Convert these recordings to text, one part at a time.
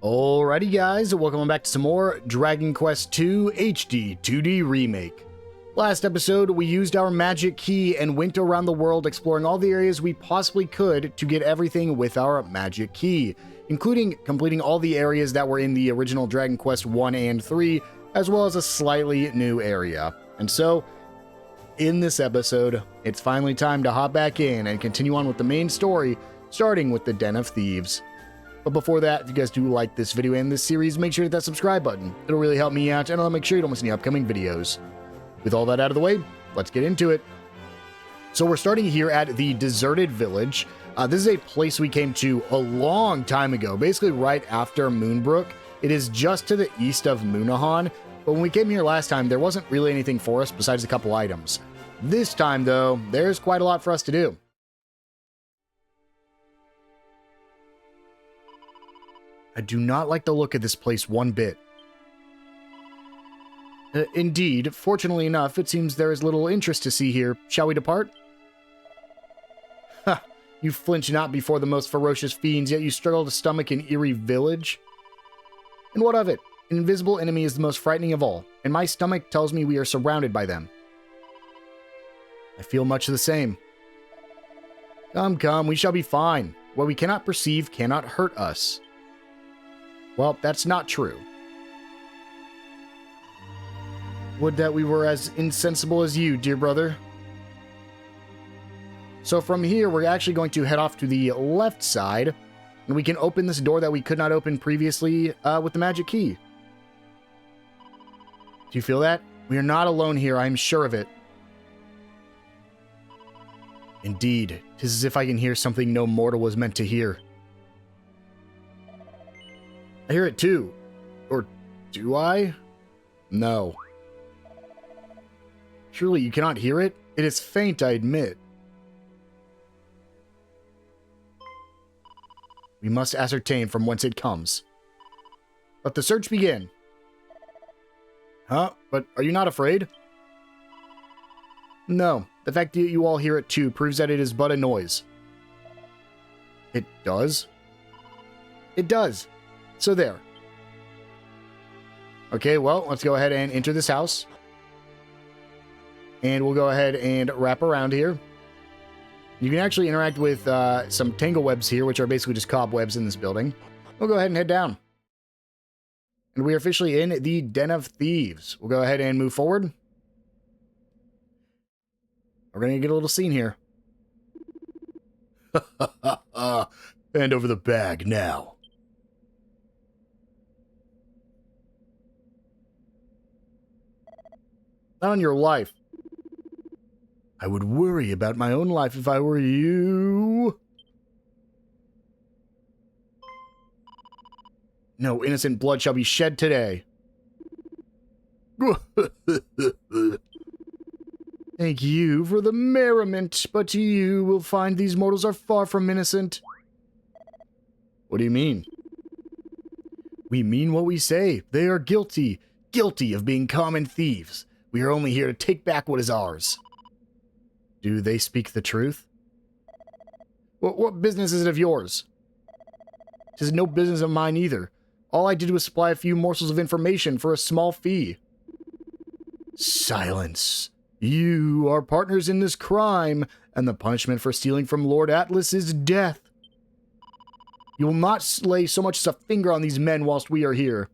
Alrighty guys, welcome back to some more Dragon Quest II HD-2D Remake. Last episode, we used our magic key and went around the world exploring all the areas we possibly could to get everything with our magic key, including completing all the areas that were in the original Dragon Quest 1 and 3, as well as a slightly new area. And so, in this episode, it's finally time to hop back in and continue on with the main story, starting with the Den of Thieves. But before that, if you guys do like this video and this series, make sure to hit that subscribe button. It'll really help me out, and I'll make sure you don't miss any upcoming videos. With all that out of the way, let's get into it. So we're starting here at the deserted village. This is a place we came to a long time ago, basically right after Moonbrook. It is just to the east of Moonahan, but when we came here last time, there wasn't really anything for us besides a couple items. This time, though, there's quite a lot for us to do. I do not like the look of this place one bit. Indeed, fortunately enough, it seems there is little interest to see here. Shall we depart? Ha! You flinch not before the most ferocious fiends, yet you struggle to stomach an eerie village? And what of it? An invisible enemy is the most frightening of all, and my stomach tells me we are surrounded by them. I feel much the same. Come, we shall be fine. What we cannot perceive cannot hurt us. Well, that's not true. Would that we were as insensible as you, dear brother. So from here, we're actually going to head off to the left side, and we can open this door that we could not open previously with the magic key. Do you feel that? We are not alone here, I am sure of it. Indeed, 'tis as if I can hear something no mortal was meant to hear. I hear it too. Or do I? No. Surely you cannot hear it? It is faint, I admit. We must ascertain from whence it comes. Let the search begin. Huh? But are you not afraid? No. The fact that you all hear it too proves that it is but a noise. It does? It does. So there. Okay, well, let's go ahead and enter this house. And we'll go ahead and wrap around here. You can actually interact with some tangle webs here, which are basically just cobwebs in this building. We'll go ahead and head down. And we are officially in the Den of Thieves. We'll go ahead and move forward. We're going to get a little scene here. Hand over the bag now. Not on your life. I would worry about my own life if I were you. No innocent blood shall be shed today. Thank you for the merriment, but you will find these mortals are far from innocent. What do you mean? We mean what we say. They are guilty. Guilty of being common thieves. We are only here to take back what is ours. Do they speak the truth? What business is it of yours? It is no business of mine either. All I did was supply a few morsels of information for a small fee. Silence. You are partners in this crime, and the punishment for stealing from Lord Atlas is death. You will not lay so much as a finger on these men whilst we are here.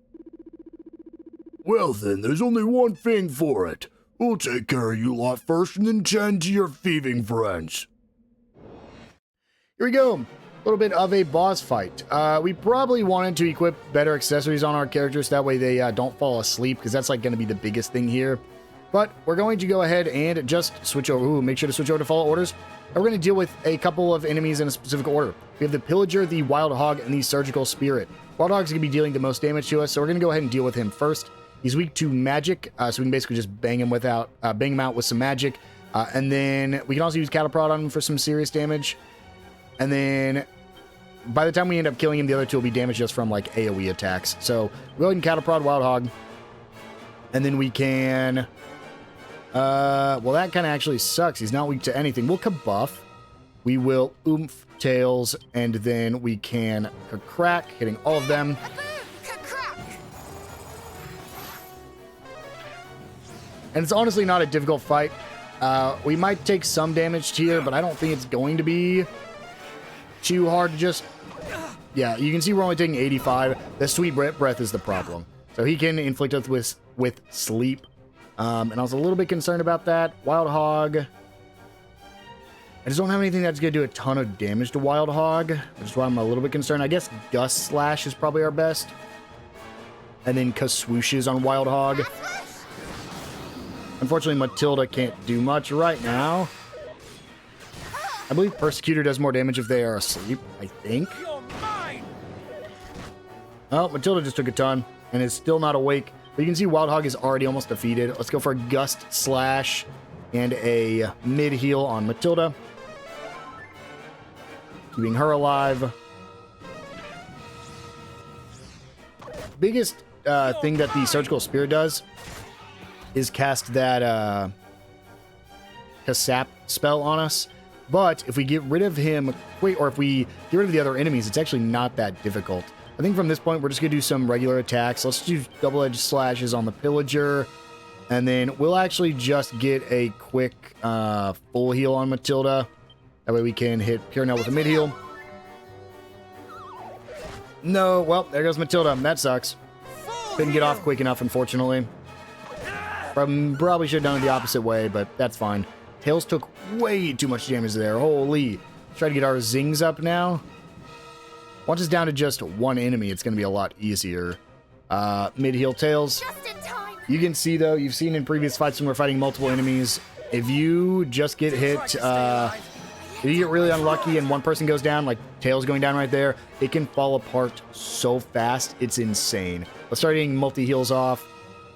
Well then, there's only one thing for it. We'll take care of you lot first and then tend to your thieving friends. Here we go. A little bit of a boss fight. We probably wanted to equip better accessories on our characters. That way they don't fall asleep, because that's like going to be the biggest thing here. But we're going to go ahead and just switch over. Ooh, make sure to switch over to follow orders. And we're going to deal with a couple of enemies in a specific order. We have the Pillager, the Wild Hog, and the Surgical Spirit. Wild Hog's going to be dealing the most damage to us, so we're going to go ahead and deal with him first. He's weak to magic, so we can basically just bang him out with some magic. And then we can also use Cattle Prod on him for some serious damage. And then by the time we end up killing him, the other two will be damaged just from like AoE attacks. So we'll go ahead and Cattle Prod Wild Hog. And then we can... well, that kind of actually sucks. He's not weak to anything. We'll Kabuff. We will Oomph Tails, and then we can crack, hitting all of them. And it's honestly not a difficult fight. We might take some damage here, but I don't think it's going to be too hard to just... Yeah, you can see we're only taking 85. The sweet breath is the problem. So he can inflict us with sleep. And I was a little bit concerned about that. Wild Hog. I just don't have anything that's going to do a ton of damage to Wild Hog, which is why I'm a little bit concerned. I guess Gust Slash is probably our best. And then Kaswooshes on Wild Hog. Unfortunately, Matilda can't do much right now. I believe Persecutor does more damage if they are asleep, I think. Oh, Matilda just took a ton and is still not awake. But you can see Wild Hog is already almost defeated. Let's go for a Gust Slash and a mid-heal on Matilda. Keeping her alive. Biggest thing that the Surgical Spear does is cast that Kasap spell on us. But if we get rid of him, or if we get rid of the other enemies, it's actually not that difficult. I think from this point, we're just going to do some regular attacks. Let's do double-edged slashes on the Pillager. And then we'll actually just get a quick full heal on Matilda. That way we can hit Pure with a mid-heal. No, well, there goes Matilda. That sucks. Couldn't get off quick enough, unfortunately. Probably should have done it the opposite way, but that's fine. Tails took way too much damage there. Holy. Try to get our Zings up now. Once it's down to just one enemy, it's going to be a lot easier. Mid-heal Tails. You can see, though, you've seen in previous fights when we're fighting multiple enemies, if you just get hit, if you get really unlucky and one person goes down, like Tails going down right there, it can fall apart so fast, it's insane. Let's start getting multi-heals off.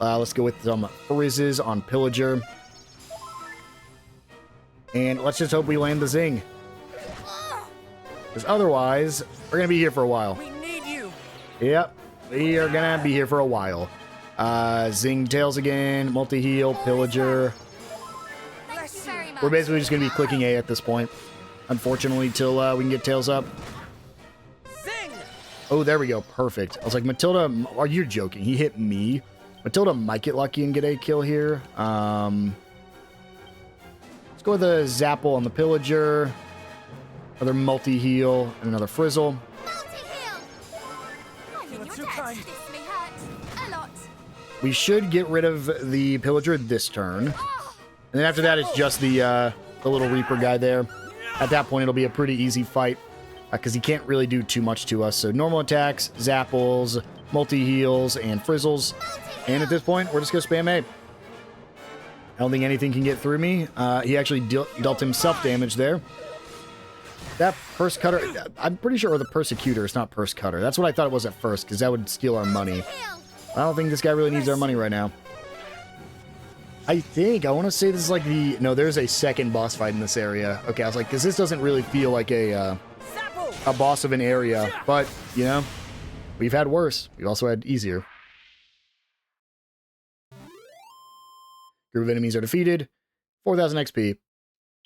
Let's go with some Frizzes on Pillager. And let's just hope we land the Zing. Because otherwise, we're going to be here for a while. We need you. Yep, we are going to be here for a while. Zing Tails again, multi-heal, Pillager. We're basically just going to be clicking A at this point. Unfortunately, till we can get Tails up. Zing! Oh, there we go. Perfect. I was like, Matilda, are you joking? He hit me. Matilda might get lucky and get a kill here. Let's go with a Zapple on the Pillager. Another multi-heal and another Frizzle. We should get rid of the Pillager this turn. And then after that, it's just the little Reaper guy there. At that point, it'll be a pretty easy fight because he can't really do too much to us. So normal attacks, Zapples, multi-heals, and Frizzles. And at this point, we're just going to spam A. I don't think anything can get through me. He actually dealt himself damage there. That Purse Cutter, I'm pretty sure, or the Persecutor, it's not Purse Cutter. That's what I thought it was at first, because that would steal our money. I don't think this guy really needs our money right now. I want to say this is like the... No, there's a second boss fight in this area. Okay, I was like, because this doesn't really feel like a boss of an area. But, you know, we've had worse. We've also had easier. Group of enemies are defeated. 4,000 XP.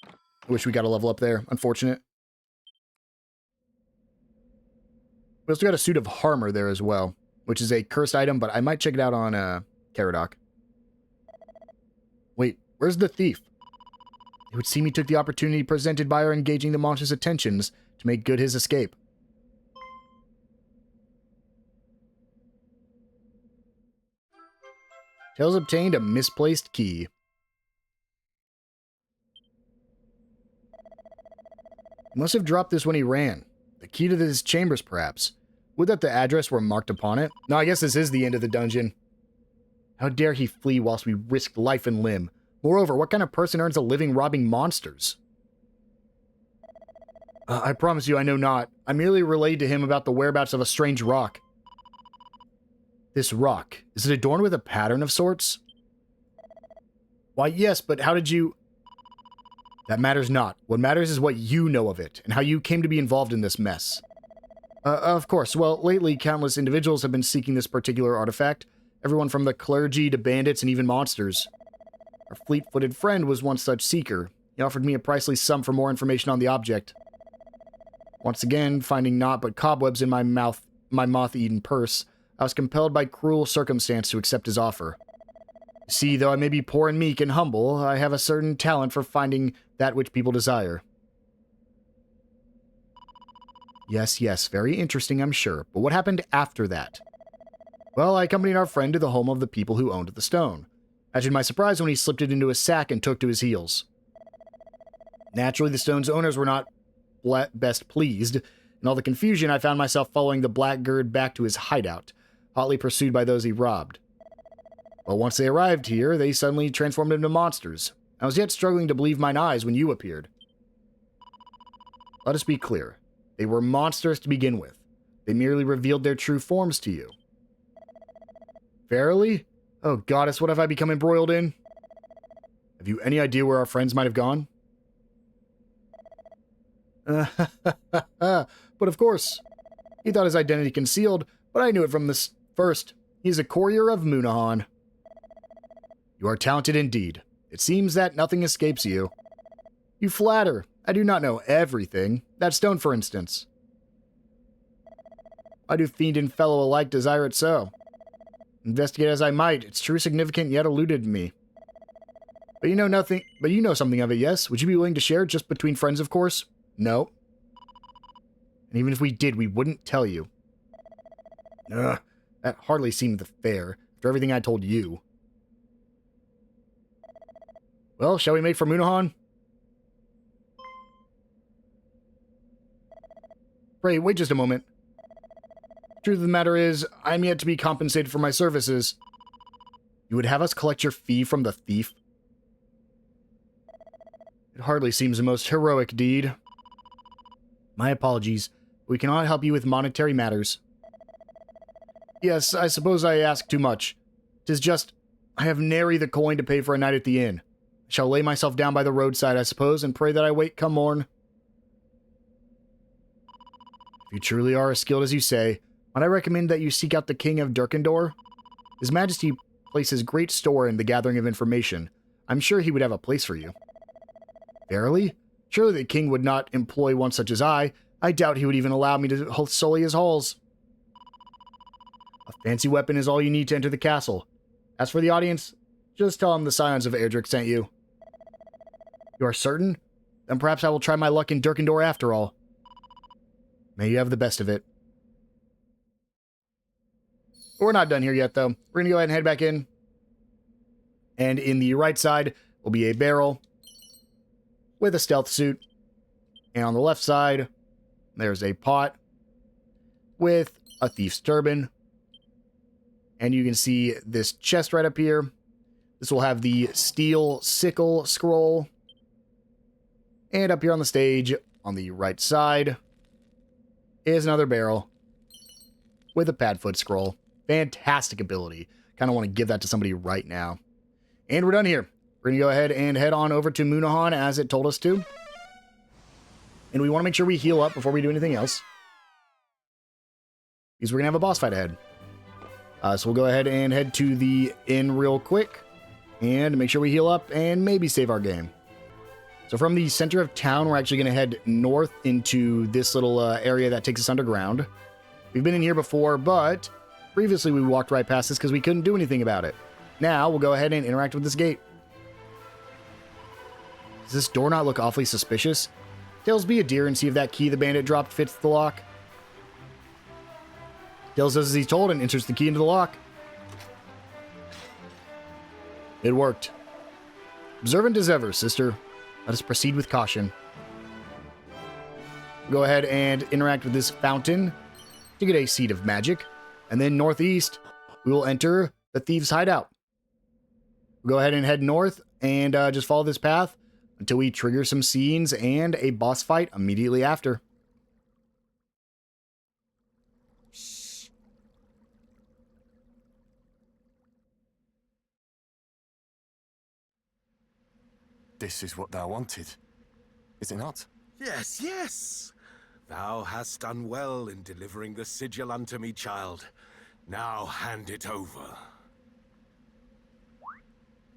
I wish we got a level up there. Unfortunate. We also got a Suit of Armor there as well, which is a cursed item, but I might check it out on Caradoc. Wait, where's the thief? It would seem he took the opportunity presented by our engaging the monster's attentions to make good his escape. Tails obtained a misplaced key. He must have dropped this when he ran. The key to his chambers, perhaps. Would that the address were marked upon it? No, I guess this is the end of the dungeon. How dare he flee whilst we risk life and limb? Moreover, what kind of person earns a living robbing monsters? I promise you I know not. I merely relayed to him about the whereabouts of a strange rock. This rock, is it adorned with a pattern of sorts? Why, yes, but how did you... That matters not. What matters is what you know of it, and how you came to be involved in this mess. Of course. Well, lately, countless individuals have been seeking this particular artifact. Everyone from the clergy to bandits and even monsters. Our fleet-footed friend was one such seeker. He offered me a priceless sum for more information on the object. Once again, finding naught but cobwebs in my moth-eaten purse, I was compelled by cruel circumstance to accept his offer. See, though I may be poor and meek and humble, I have a certain talent for finding that which people desire. Yes, very interesting, I'm sure. But what happened after that? Well, I accompanied our friend to the home of the people who owned the stone. Imagine my surprise when he slipped it into a sack and took to his heels. Naturally, the stone's owners were not best pleased. In all the confusion, I found myself following the blackguard back to his hideout, hotly pursued by those he robbed. Well, once they arrived here, they suddenly transformed into monsters. I was yet struggling to believe mine eyes when you appeared. Let us be clear. They were monsters to begin with. They merely revealed their true forms to you. Verily? Oh, goddess, what have I become embroiled in? Have you any idea where our friends might have gone? But of course. He thought his identity concealed, but I knew it from the first. He's a courier of Munahan. You are talented indeed. It seems that nothing escapes you. You flatter. I do not know everything. That stone, for instance. Why do fiend and fellow alike desire it so? Investigate as I might, its true significance yet eluded me. But you know nothing. But you know something of it, yes? Would you be willing to share, just between friends, of course? No. And even if we did, we wouldn't tell you. Ugh, that hardly seemed fair, after everything I told you. Well, shall we make for Munahan? Pray, wait just a moment. Truth of the matter is, I am yet to be compensated for my services. You would have us collect your fee from the thief? It hardly seems the most heroic deed. My apologies. We cannot help you with monetary matters. Yes, I suppose I ask too much. 'Tis just, I have nary the coin to pay for a night at the inn. I shall lay myself down by the roadside, I suppose, and pray that I wait come morn. If you truly are as skilled as you say, might I recommend that you seek out the King of Durkendor? His Majesty places great store in the gathering of information. I'm sure he would have a place for you. Verily? Surely the king would not employ one such as I. I doubt he would even allow me to sully his halls. A fancy weapon is all you need to enter the castle. As for the audience, just tell them the Scions of Erdrick sent you. You are certain? Then perhaps I will try my luck in Durkendor after all. May you have the best of it. We're not done here yet, though. We're going to go ahead and head back in. And in the right side will be a barrel with a stealth suit. And on the left side, there's a pot with a thief's turban. And you can see this chest right up here. This will have the steel sickle scroll. And up here on the stage, on the right side, is another barrel with a Padfoot scroll. Fantastic ability. Kind of want to give that to somebody right now. And we're done here. We're going to go ahead and head on over to Munahan as it told us to. And we want to make sure we heal up before we do anything else, because we're going to have a boss fight ahead. So we'll go ahead and head to the inn real quick and make sure we heal up and maybe save our game. So from the center of town, we're actually going to head north into this little area that takes us underground. We've been in here before, but previously we walked right past this because we couldn't do anything about it. Now we'll go ahead and interact with this gate. Does this door not look awfully suspicious? Tails, be a deer and see if that key the bandit dropped fits the lock. Tails does as he's told and enters the key into the lock. It worked. Observant as ever, sister. Let us proceed with caution. Go ahead and interact with this fountain to get a seed of magic. And then northeast, we will enter the Thieves' Hideout. We'll go ahead and head north and just follow this path until we trigger some scenes and a boss fight immediately after. Shh. This is what thou wanted, is it not? Yes, yes. Thou hast done well in delivering the sigil unto me, child. Now hand it over.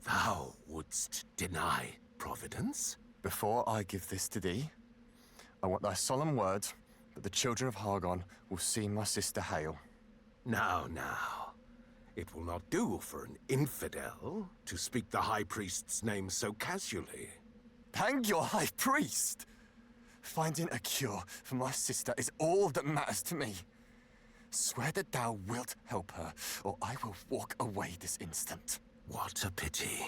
Thou wouldst deny Providence? Before I give this to thee, I want thy solemn word that the children of Hargon will see my sister Hale. Now, now. It will not do for an infidel to speak the High Priest's name so casually. Hang your High Priest! Finding a cure for my sister is all that matters to me. Swear that thou wilt help her, or I will walk away this instant. What a pity.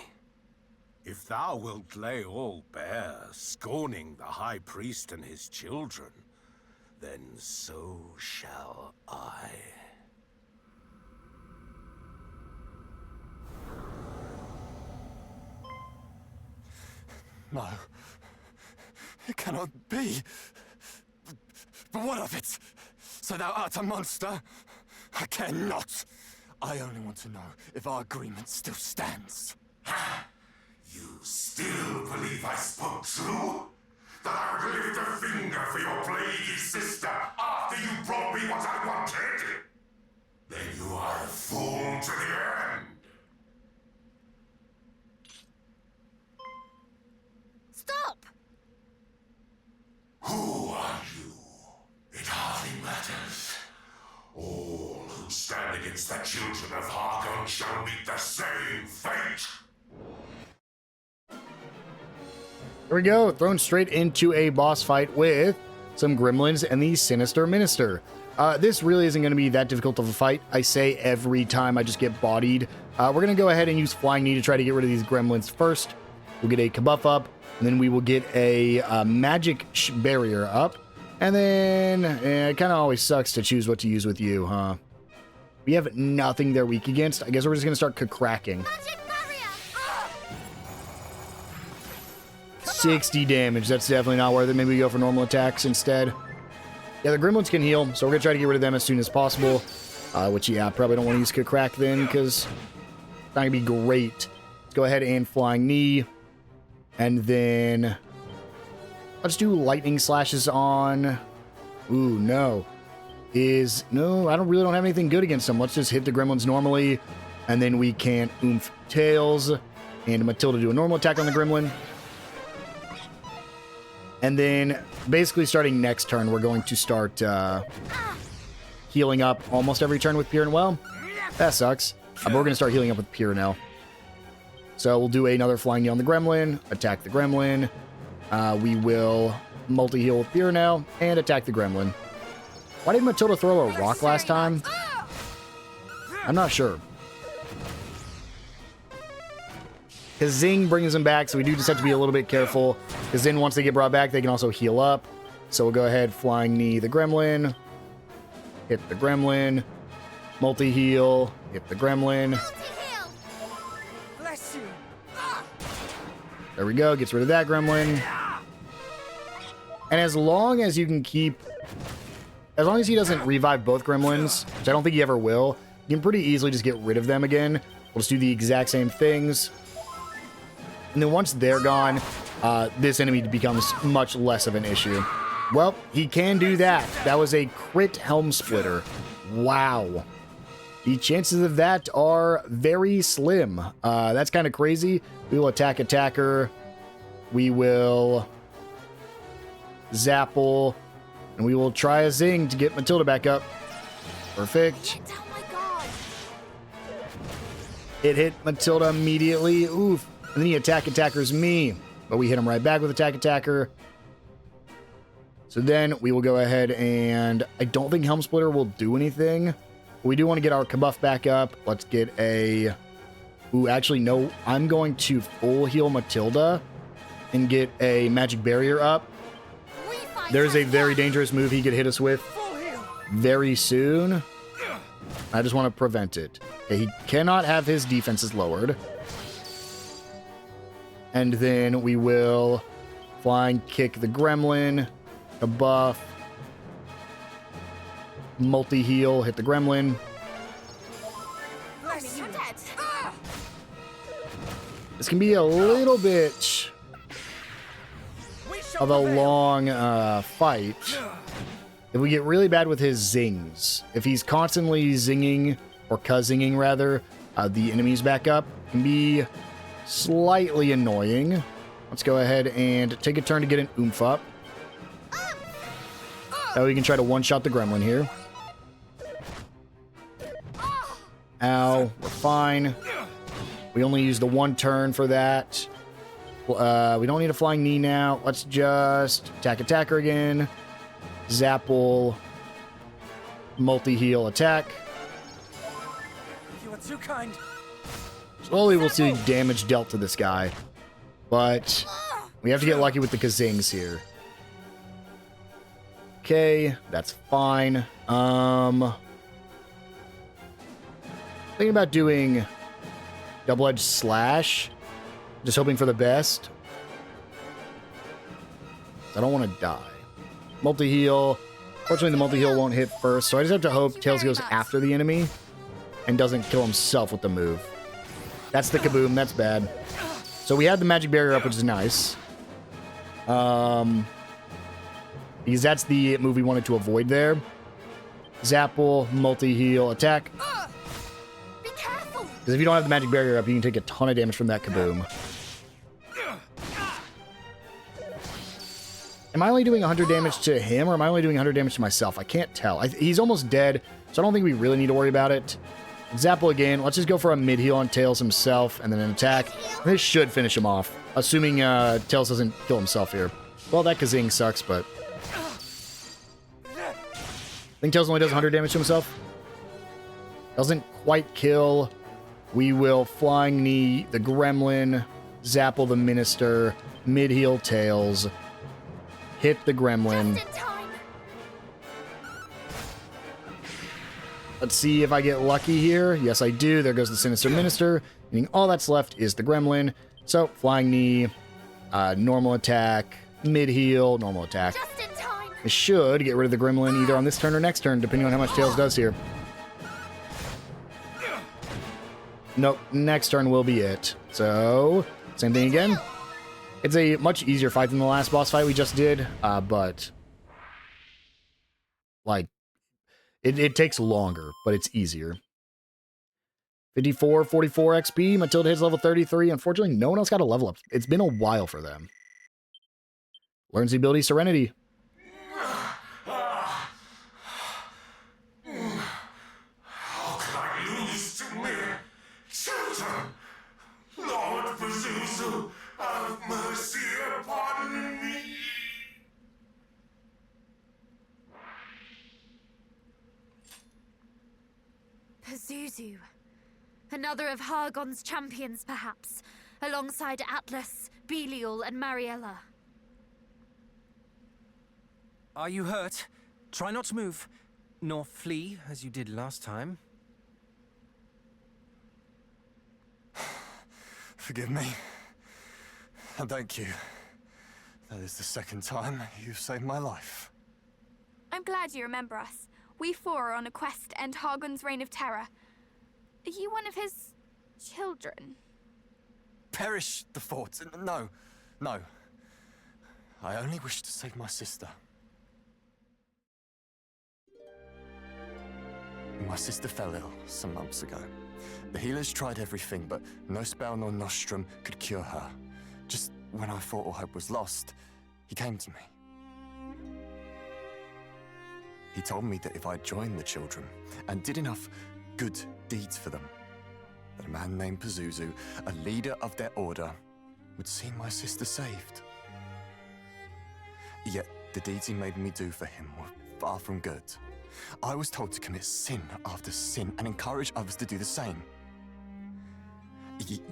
If thou wilt lay all bare, scorning the High Priest and his children, then so shall I. No. It cannot be. But what of it? So thou art a monster? I care not. I only want to know if our agreement still stands. You still believe I spoke true? That I would lift a finger for your plaguey sister after you brought me what I wanted? Then you are a fool to the end. Stop! Who are you? It hardly matters. All who stand against the children of Harkon shall meet the same fate. Here we go, thrown straight into a boss fight with some gremlins and the Sinister Minister. This really isn't going to be that difficult of a fight. I say every time I just get bodied. We're going to go ahead and use Flying Knee to try to get rid of these gremlins first. We'll get a Kabuff up, and then we will get a magic barrier up. And then, it kind of always sucks to choose what to use with you, huh? We have nothing they're weak against. I guess we're just going to start cracking. Magic barrier! Ah! 60 damage. That's definitely not worth it. Maybe we go for normal attacks instead. Yeah, the gremlins can heal, so we're going to try to get rid of them as soon as possible. Which, yeah, probably don't want to use Crack then, because it's not going to be great. Let's go ahead and Flying Knee. And then let's do lightning slashes on. Ooh, no. No, I really don't have anything good against them. Let's just hit the gremlins normally. And then we can oomph tails. And Matilda do a normal attack on the gremlin. And then basically starting next turn, we're going to start healing up almost every turn with Pure. Well, that sucks. But we're going to start healing up with Pure now. So we'll do another Flying Knee on the gremlin, attack the gremlin. We will multi-heal with Pure now, and attack the gremlin. Why did Matilda throw a rock last time? I'm not sure. Because Zing brings them back, so we do just have to be a little bit careful. Because then once they get brought back, they can also heal up. So we'll go ahead, Flying Knee the gremlin. Hit the gremlin. Multi-heal. Hit the gremlin. Multi-heal! Bless you. There we go. Gets rid of that gremlin. And as long as you can keep... As long as he doesn't revive both gremlins, which I don't think he ever will, you can pretty easily just get rid of them again. We'll just do the exact same things. And then once they're gone, this enemy becomes much less of an issue. Well, he can do that. That was a crit Helm Splitter. Wow. The chances of that are very slim. That's kind of crazy. We will attack attacker. We will Zapple. And we will try a Zing to get Matilda back up. Perfect. Oh my god! It hit Matilda immediately. Oof. And then he attackers me. But we hit him right back with attack attacker. So then we will go ahead and... I don't think Helm Splitter will do anything. We do want to get our Kabuff back up. Let's get a... Ooh, actually, no. I'm going to full heal Matilda and get a magic barrier up. There's a very dangerous move he could hit us with very soon. I just want to prevent it. Okay, he cannot have his defenses lowered. And then we will Flying Kick the gremlin. A buff. Multi-heal. Hit the gremlin. You're dead. This can be a little bit of a long fight. If we get really bad with his zings, if he's constantly zinging, or cuzzinging rather, the enemies back up, can be slightly annoying. Let's go ahead and take a turn to get an oomph up. That way we can try to one-shot the gremlin here. Ow. now. We're fine. We only used the 1 turn for that. We don't need a flying knee now. Let's just attacker again. Zapple. Multi-heal attack. You are too kind. Slowly we'll see damage dealt to this guy. But we have to get lucky with the Kazings here. Okay, that's fine. Thinking about doing double-edged slash. Just hoping for the best. I don't want to die. Multi-heal. Fortunately, the multi-heal won't hit first, so I just have to hope Tails goes after the enemy and doesn't kill himself with the move. That's the kaboom. That's bad. So we had the magic barrier up, which is nice. Because that's the move we wanted to avoid there. Zapple, multi-heal, attack. Be careful. Because if you don't have the magic barrier up, you can take a ton of damage from that kaboom. Am I only doing 100 damage to him, or am I only doing 100 damage to myself? I can't tell. He's almost dead, so I don't think we really need to worry about it. Zapple again. Let's just go for a mid-heal on Tails himself, and then an attack. This should finish him off, assuming Tails doesn't kill himself here. Well, that Kazing sucks, but... I think Tails only does 100 damage to himself. Doesn't quite kill. We will Flying Knee the Gremlin, Zapple the Minister, mid-heal Tails, hit the Gremlin. Just in time. Let's see if I get lucky here. Yes, I do. There goes the Sinister Minister. Meaning all that's left is the Gremlin. So, Flying Knee, normal attack, mid-heal, normal attack. Just in time. It should get rid of the Gremlin either on this turn or next turn, depending on how much Tails does here. Nope, next turn will be it. So, same thing again. It's a much easier fight than the last boss fight we just did, but... like, it takes longer, but it's easier. 54, 44 XP. Matilda hits level 33. Unfortunately, no one else got a level up. It's been a while for them. Learns the ability Serenity. How could I lose to mere children? Lord Pazuzu, have mercy upon me. Pazuzu. Another of Hargon's champions, perhaps, alongside Atlas, Belial, and Mariella. Are you hurt? Try not to move, nor flee as you did last time. Forgive me. And thank you. That is the second time you've saved my life. I'm glad you remember us. We four are on a quest to end Hargon's reign of terror. Are you one of his children? Perish the thoughts. No, no. I only wish to save my sister. My sister fell ill some months ago. The healers tried everything, but no spell nor nostrum could cure her. Just when I thought all hope was lost, he came to me. He told me that if I joined the children and did enough good deeds for them, that a man named Pazuzu, a leader of their order, would see my sister saved. Yet the deeds he made me do for him were far from good. I was told to commit sin after sin and encourage others to do the same.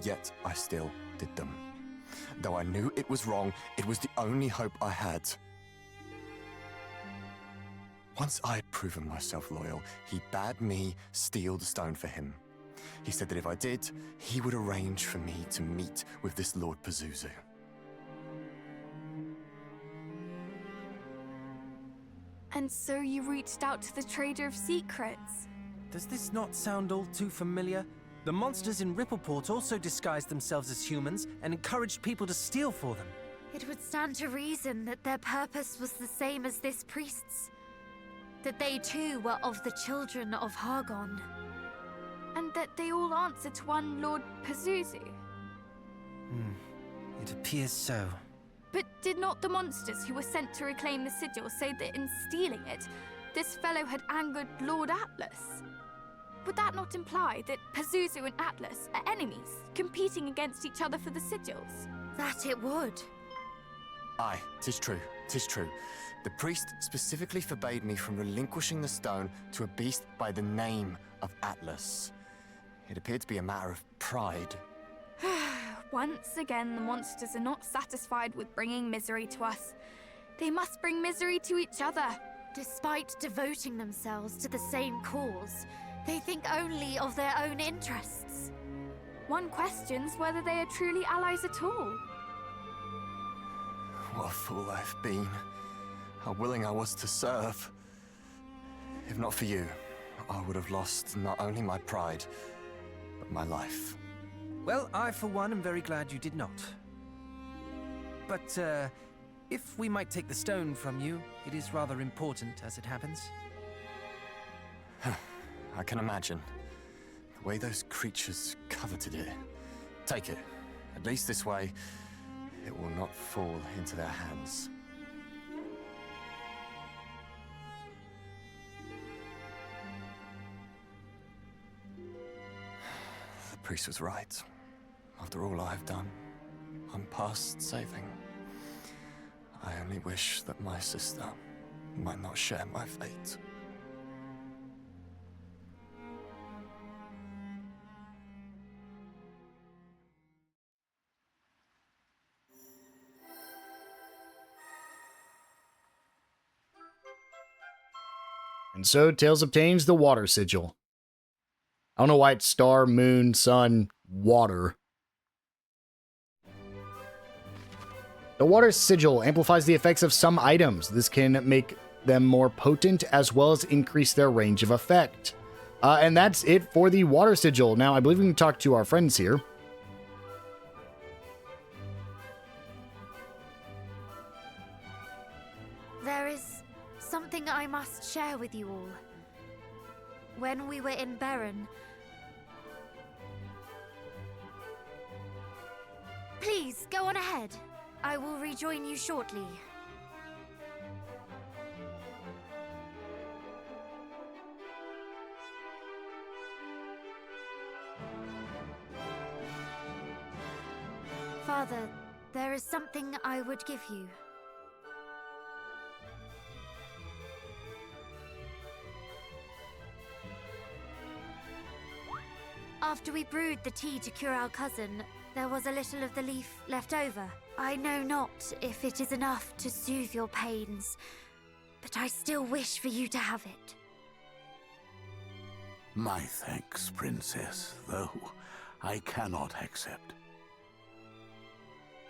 Yet I still did them. Though I knew it was wrong, it was the only hope I had. Once I had proven myself loyal, he bade me steal the stone for him. He said that if I did, he would arrange for me to meet with this Lord Pazuzu. And so you reached out to the Trader of Secrets. Does this not sound all too familiar? The monsters in Rippleport also disguised themselves as humans and encouraged people to steal for them. It would stand to reason that their purpose was the same as this priest's. That they too were of the children of Hargon. And that they all answer to one Lord Pazuzu. It appears so. But did not the monsters who were sent to reclaim the sigil say that in stealing it, this fellow had angered Lord Atlas? would that not imply that Pazuzu and Atlas are enemies, competing against each other for the sigils? That it would. Aye, 'tis true, 'tis true. The priest specifically forbade me from relinquishing the stone to a beast by the name of Atlas. It appeared to be a matter of pride. Once again, the monsters are not satisfied with bringing misery to us. They must bring misery to each other. Despite devoting themselves to the same cause, they think only of their own interests. One questions whether they are truly allies at all. What a fool I've been. How willing I was to serve. If not for you, I would have lost not only my pride, but my life. Well, I, for one, am very glad you did not. But, if we might take the stone from you, it is rather important as it happens. I can imagine. The way those creatures coveted it. Take it. At least this way, it will not fall into their hands. The priest was right. After all I have done, I'm past saving. I only wish that my sister might not share my fate. And so Tails obtains the water sigil. I don't know why it's star, moon, sun, water. The water sigil amplifies the effects of some items. This can make them more potent as well as increase their range of effect. And that's it for the water sigil. Now, I believe we can talk to our friends here. There is something I must share with you all. When we were in Berren... Please, go on ahead. I will rejoin you shortly. Father, there is something I would give you. After we brewed the tea to cure our cousin, there was a little of the leaf left over. I know not if it is enough to soothe your pains, but I still wish for you to have it. My thanks, Princess, though I cannot accept.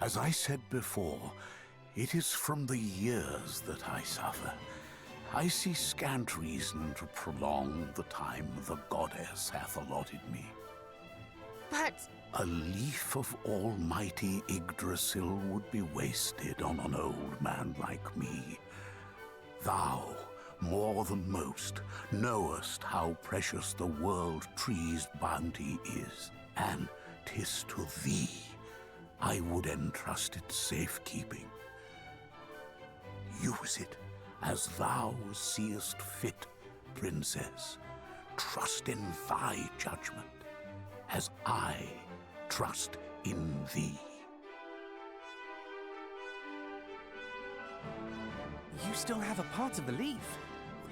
As I said before, it is from the years that I suffer. I see scant reason to prolong the time the goddess hath allotted me. But... A leaf of almighty Yggdrasil would be wasted on an old man like me. Thou, more than most, knowest how precious the world tree's bounty is, and 'tis to thee I would entrust its safekeeping. Use it as thou seest fit, Princess. Trust in thy judgment, as I trust in thee. You still have a part of the leaf.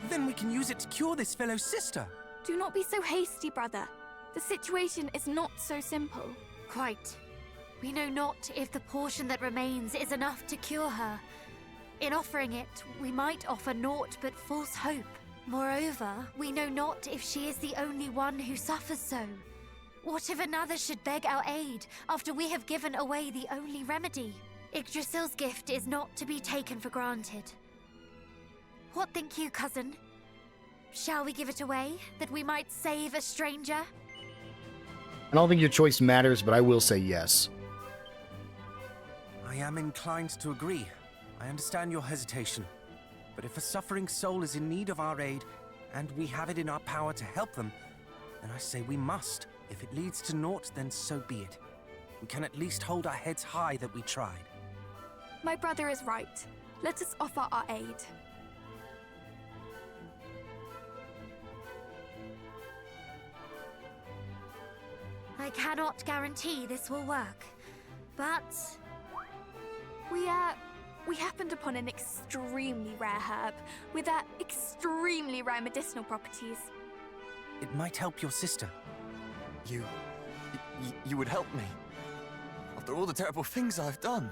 Then we can use it to cure this fellow sister. Do not be so hasty, brother. The situation is not so simple. Quite. We know not if the portion that remains is enough to cure her. In offering it, we might offer naught but false hope. Moreover, we know not if she is the only one who suffers so. What if another should beg our aid after we have given away the only remedy? Yggdrasil's gift is not to be taken for granted. What think you, cousin? Shall we give it away, that we might save a stranger? I don't think your choice matters, but I will say yes. I am inclined to agree. I understand your hesitation. But if a suffering soul is in need of our aid, and we have it in our power to help them, then I say we must. If it leads to naught, then so be it. We can at least hold our heads high that we tried. My brother is right. Let us offer our aid. I cannot guarantee this will work, but we happened upon an extremely rare herb with extremely rare medicinal properties. It might help your sister. You would help me? After all the terrible things I've done?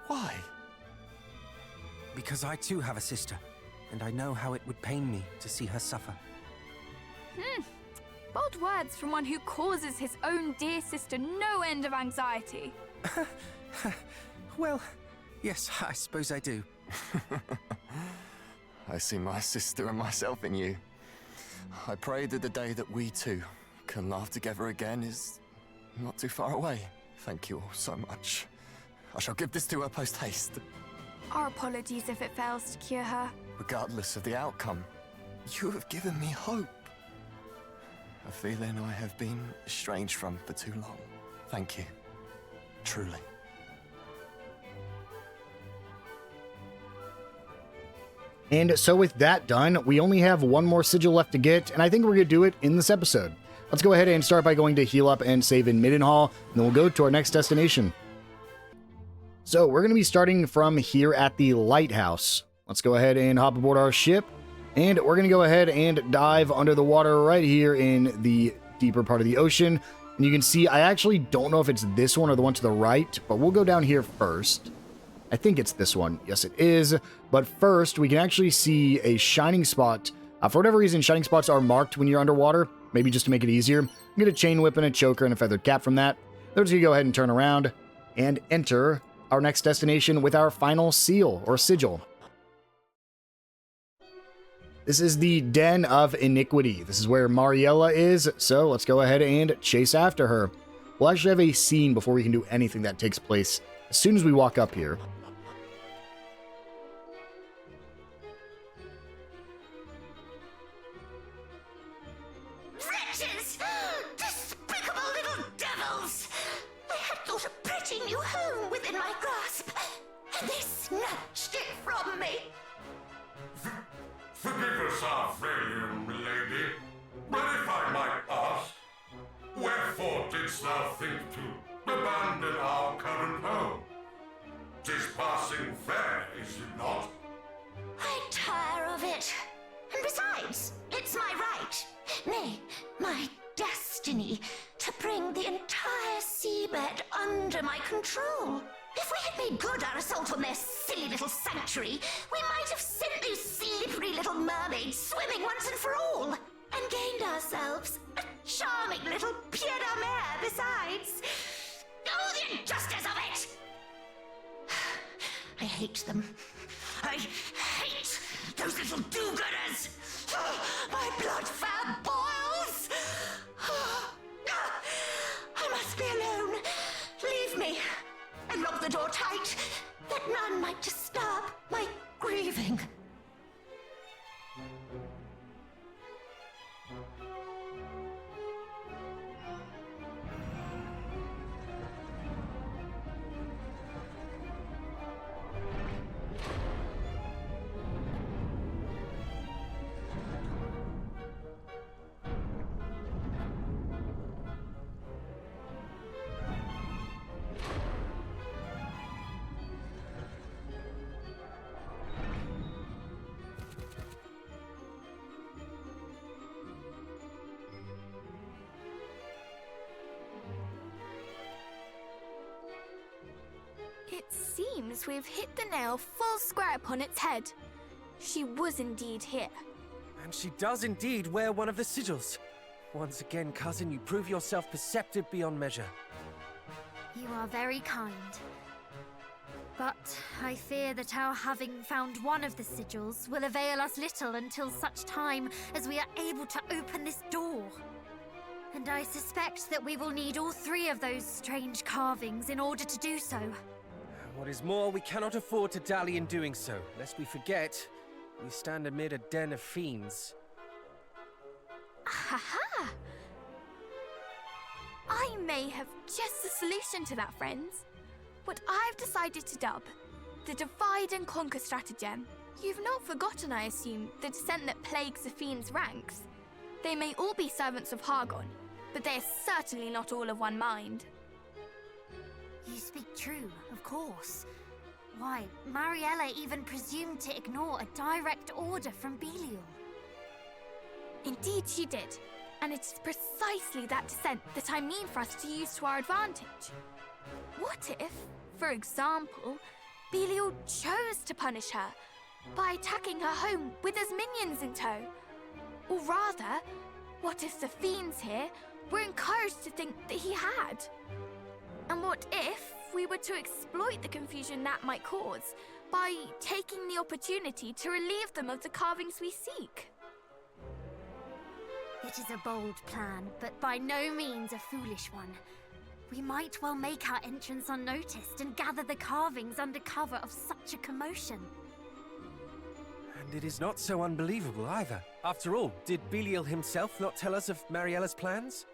Why? Because I too have a sister, and I know how it would pain me to see her suffer. Bold words from one who causes his own dear sister no end of anxiety. Well, yes, I suppose I do. I see my sister and myself in you. I pray that the day that we two can laugh together again is not too far away. Thank you all so much. I shall give this to her post-haste. Our apologies if it fails to cure her. Regardless of the outcome, you have given me hope. A feeling I have been estranged from for too long. Thank you. Truly. And so with that done, we only have one more sigil left to get, and I think we're going to do it in this episode. Let's go ahead and start by going to heal up and save in Middenhall, and then we'll go to our next destination. So we're going to be starting from here at the lighthouse. Let's go ahead and hop aboard our ship, and we're going to go ahead and dive under the water right here in the deeper part of the ocean. And you can see, I actually don't know if it's this one or the one to the right, but we'll go down here first. I think it's this one. Yes, it is. But first, we can actually see a shining spot. For whatever reason, shining spots are marked when you're underwater. Maybe just to make it easier. You get a chain whip and a choker and a feathered cap from that. Let's go ahead and turn around and enter our next destination with our final seal or sigil. This is the Den of Iniquity. This is where Mariella is, so let's go ahead and chase after her. We'll actually have a scene before we can do anything that takes place as soon as we walk up here. Wretches! Despicable little devils! I had thought of pretty new home within my grasp, and they snatched it from me. Forgive us our failure, milady, but if I might ask, wherefore didst thou think to abandon our current home? 'Tis passing fair, is it not? I tire of it. And besides, it's my right, nay, my destiny, to bring the entire seabed under my control. If we had made good our assault on their silly little sanctuary, we might have sent those slippery little mermaids swimming once and for all, and gained ourselves a charming little pied de mer besides. Oh, the injustice of it! I hate them. I hate those little do-gooders! My blood fab boils! I must be alone. Leave me. And lock the door tight, that none might disturb my grieving. It seems we've hit the nail full square upon its head. She was indeed here. And she does indeed wear one of the sigils. Once again, cousin, you prove yourself perceptive beyond measure. you are very kind. But I fear that our having found one of the sigils will avail us little until such time as we are able to open this door. And I suspect that we will need all three of those strange carvings in order to do so. What is more, we cannot afford to dally in doing so, lest we forget we stand amid a den of fiends. Ha-ha! I may have just the solution to that, friends. What I've decided to dub the Divide and Conquer stratagem. You've not forgotten, I assume, the descent that plagues the fiends' ranks. They may all be servants of Hargon, but they are certainly not all of one mind. You speak true, of course. Why, Mariella even presumed to ignore a direct order from Belial. Indeed she did, and it is precisely that dissent that I mean for us to use to our advantage. What if, for example, Belial chose to punish her by attacking her home with his minions in tow? Or rather, what if the fiends here were encouraged to think that he had? And what if we were to exploit the confusion that might cause by taking the opportunity to relieve them of the carvings we seek? It is a bold plan, but by no means a foolish one. We might well make our entrance unnoticed and gather the carvings under cover of such a commotion. And it is not so unbelievable either. After all, did Belial himself not tell us of Mariella's plans?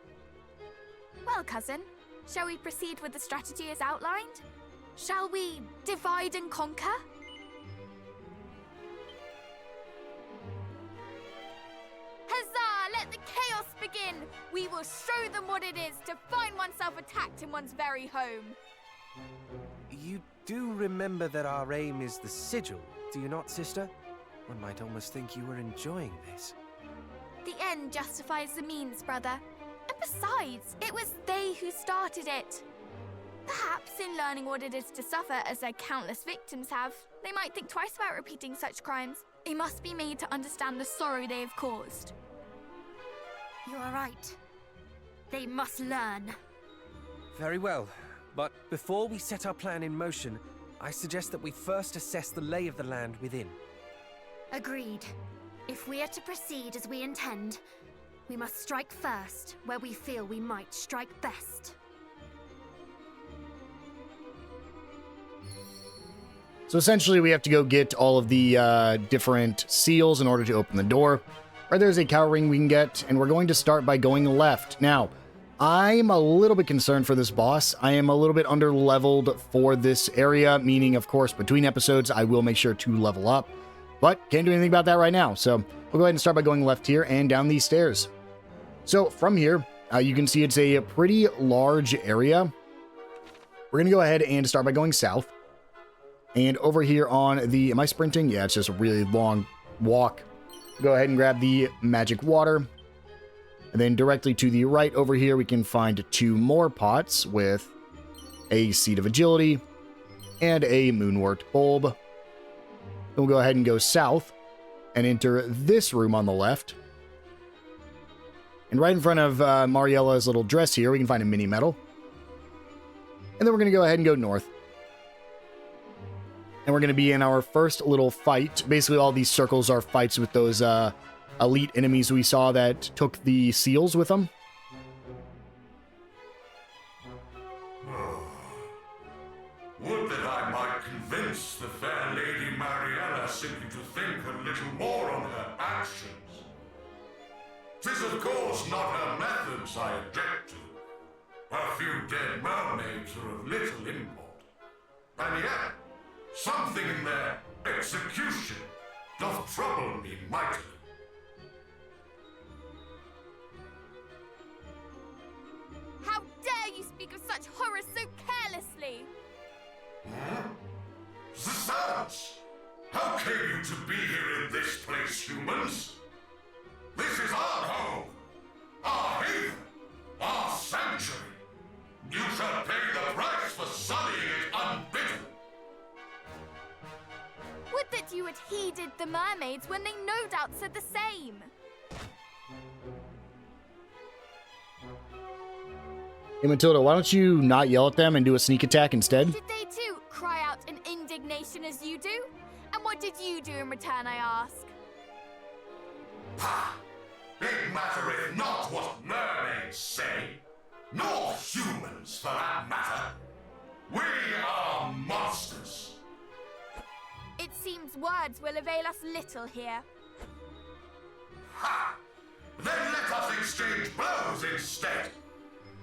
Well, cousin, shall we proceed with the strategy as outlined? Shall we divide and conquer? Huzzah! Let the chaos begin! We will show them what it is to find oneself attacked in one's very home. You do remember that our aim is the Sigil, do you not, sister? One might almost think you were enjoying this. The end justifies the means, brother. And besides, it was they who started it. Perhaps in learning what it is to suffer as their countless victims have, they might think twice about repeating such crimes. They must be made to understand the sorrow they have caused. You are right. They must learn. Very well, but before we set our plan in motion, I suggest that we first assess the lay of the land within. Agreed. If we are to proceed as we intend, we must strike first where we feel we might strike best. So essentially we have to go get all of the different seals in order to open the door. Or there's a cow ring we can get, and we're going to start by going left. Now, I'm a little bit concerned for this boss. I am a little bit under-leveled for this area, meaning, of course, between episodes, I will make sure to level up. But can't do anything about that right now, so we'll go ahead and start by going left here and down these stairs. So from here, you can see it's a pretty large area. We're going to go ahead and start by going south. And over here on the... Am I sprinting? Yeah, it's just a really long walk. Go ahead and grab the magic water. And then directly to the right over here, we can find 2 more pots with a seed of agility and a moonwort bulb. Then we'll go ahead and go south and enter this room on the left. And right in front of Mariella's little dress here, we can find a mini medal. And then we're going to go ahead and go north. And we're going to be in our first little fight. Basically, all these circles are fights with those elite enemies we saw that took the seals with them. Would that I might convince the fair Lady Mariella simply to think a little more on her actions. 'Tis of course not her methods I object to. A few dead mermaids are of little import. And yet, something in their execution doth trouble me mightily. How dare you speak of such horrors so carelessly? Descendants! How came you to be here in this place, humans? This is our home, our haven, our sanctuary. You shall pay the price for sullying it unbidden. Would that you had heeded the mermaids when they no doubt said the same. Hey, Matilda, why don't you not yell at them and do a sneak attack instead? Did they too cry out in indignation as you do? And what did you do in return, I ask? Ha! It mattereth not what mermaids say, nor humans for that matter. We are monsters. It seems words will avail us little here. Ha! Then let us exchange blows instead.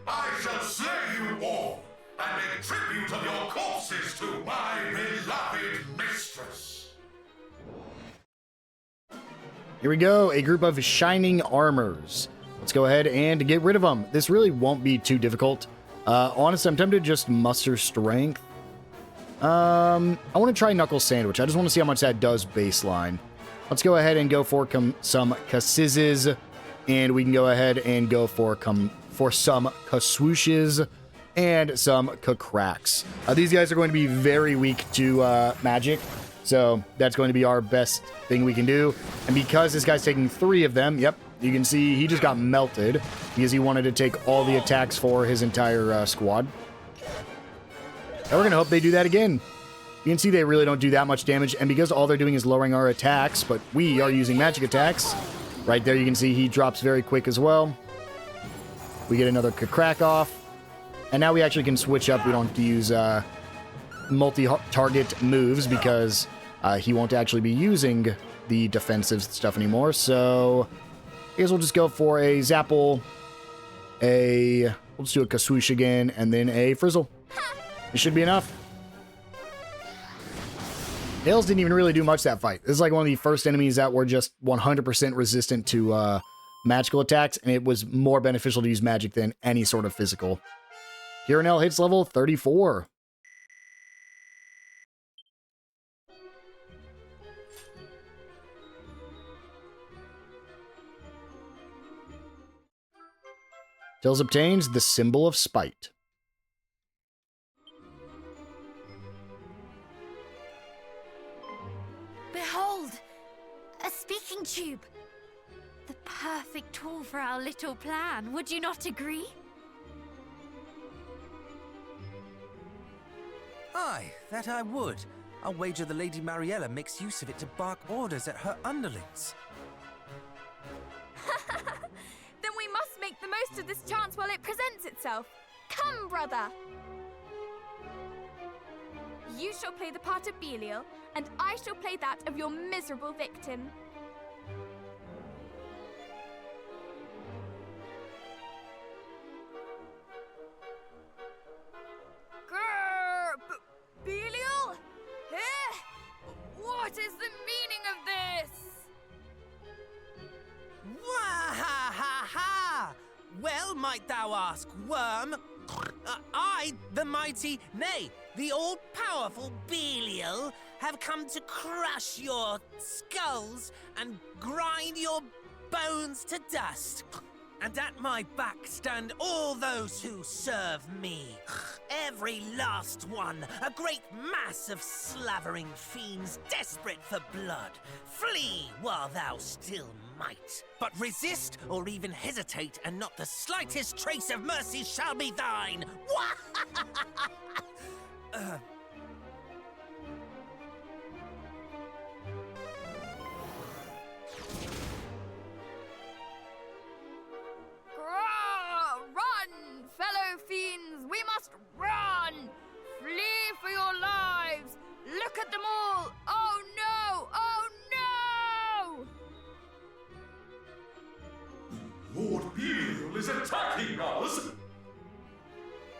I shall slay you all, and make tribute of your corpses to my beloved mistress. Here we go, a group of shining armors. Let's go ahead and get rid of them. This really won't be too difficult. Honestly, I'm tempted to just muster strength. I want to try Knuckle Sandwich. I just want to see how much that does baseline. Let's go ahead and go for some Kassizes, and we can go ahead and go for some Kaswooshes and some Kakraks. These guys are going to be very weak to magic, so that's going to be our best thing we can do. And because this guy's taking 3 of them, yep, you can see he just got melted because he wanted to take all the attacks for his entire squad. And we're going to hope they do that again. You can see they really don't do that much damage, and because all they're doing is lowering our attacks, but we are using magic attacks, right there you can see he drops very quick as well. We get another Kakrak off, and now we actually can switch up. We don't have to use multi-target moves because he won't actually be using the defensive stuff anymore, so I guess we'll just go for a Zapple, we'll just do a Kaswoosh again, and then a Frizzle. It should be enough. Tails didn't even really do much that fight. This is like one of the first enemies that were just 100% resistant to magical attacks, and it was more beneficial to use magic than any sort of physical. Kirinel hits level 34. Tails obtains the Symbol of Spite. Behold! A speaking tube! The perfect tool for our little plan, would you not agree? Aye, that I would. I'll wager the Lady Mariella makes use of it to bark orders at her underlings. Then we must make the most of this chance while it presents itself. Come, brother! You shall play the part of Belial, and I shall play that of your miserable victim. Belial? What is the meaning of this? Wah-ha-ha-ha! Well, might thou ask, worm? I, the mighty, nay, the all-powerful Belial, have come to crush your skulls and grind your bones to dust. And at my back stand all those who serve me. Every last one, a great mass of slavering fiends desperate for blood. Flee while thou still might. But resist or even hesitate, and not the slightest trace of mercy shall be thine. Run, fellow fiends! We must run! Flee for your lives! Look at them all! Oh no! Oh no! Lord Belial is attacking us!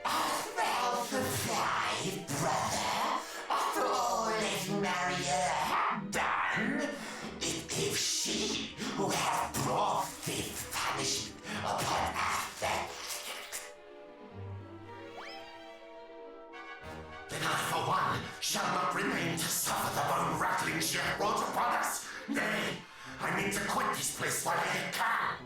Well, the fly, brother, after all Lady Mariella had done, if she who hath brought this punishment upon us, then I, for one, shall not remain to suffer the bone-rattling she hath brought upon us. Nay, I mean to quit this place while I can.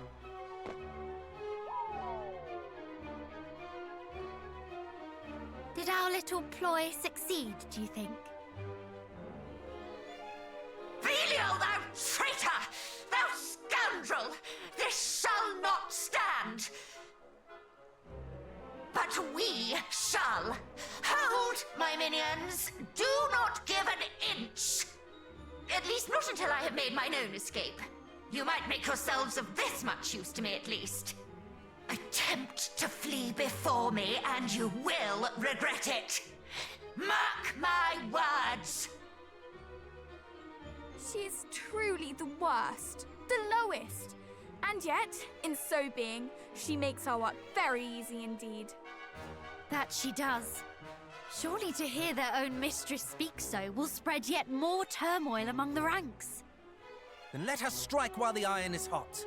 Did our little ploy succeed, do you think? Belial, thou traitor! Thou scoundrel! This shall not stand! But we shall! Hold, my minions! Do not give an inch! At least not until I have made mine own escape. You might make yourselves of this much use to me, at least. Attempt to flee before me, and you will regret it. Mark my words! She is truly the worst, the lowest. And yet, in so being, she makes our work very easy indeed. That she does. Surely to hear their own mistress speak so will spread yet more turmoil among the ranks. Then let us strike while the iron is hot.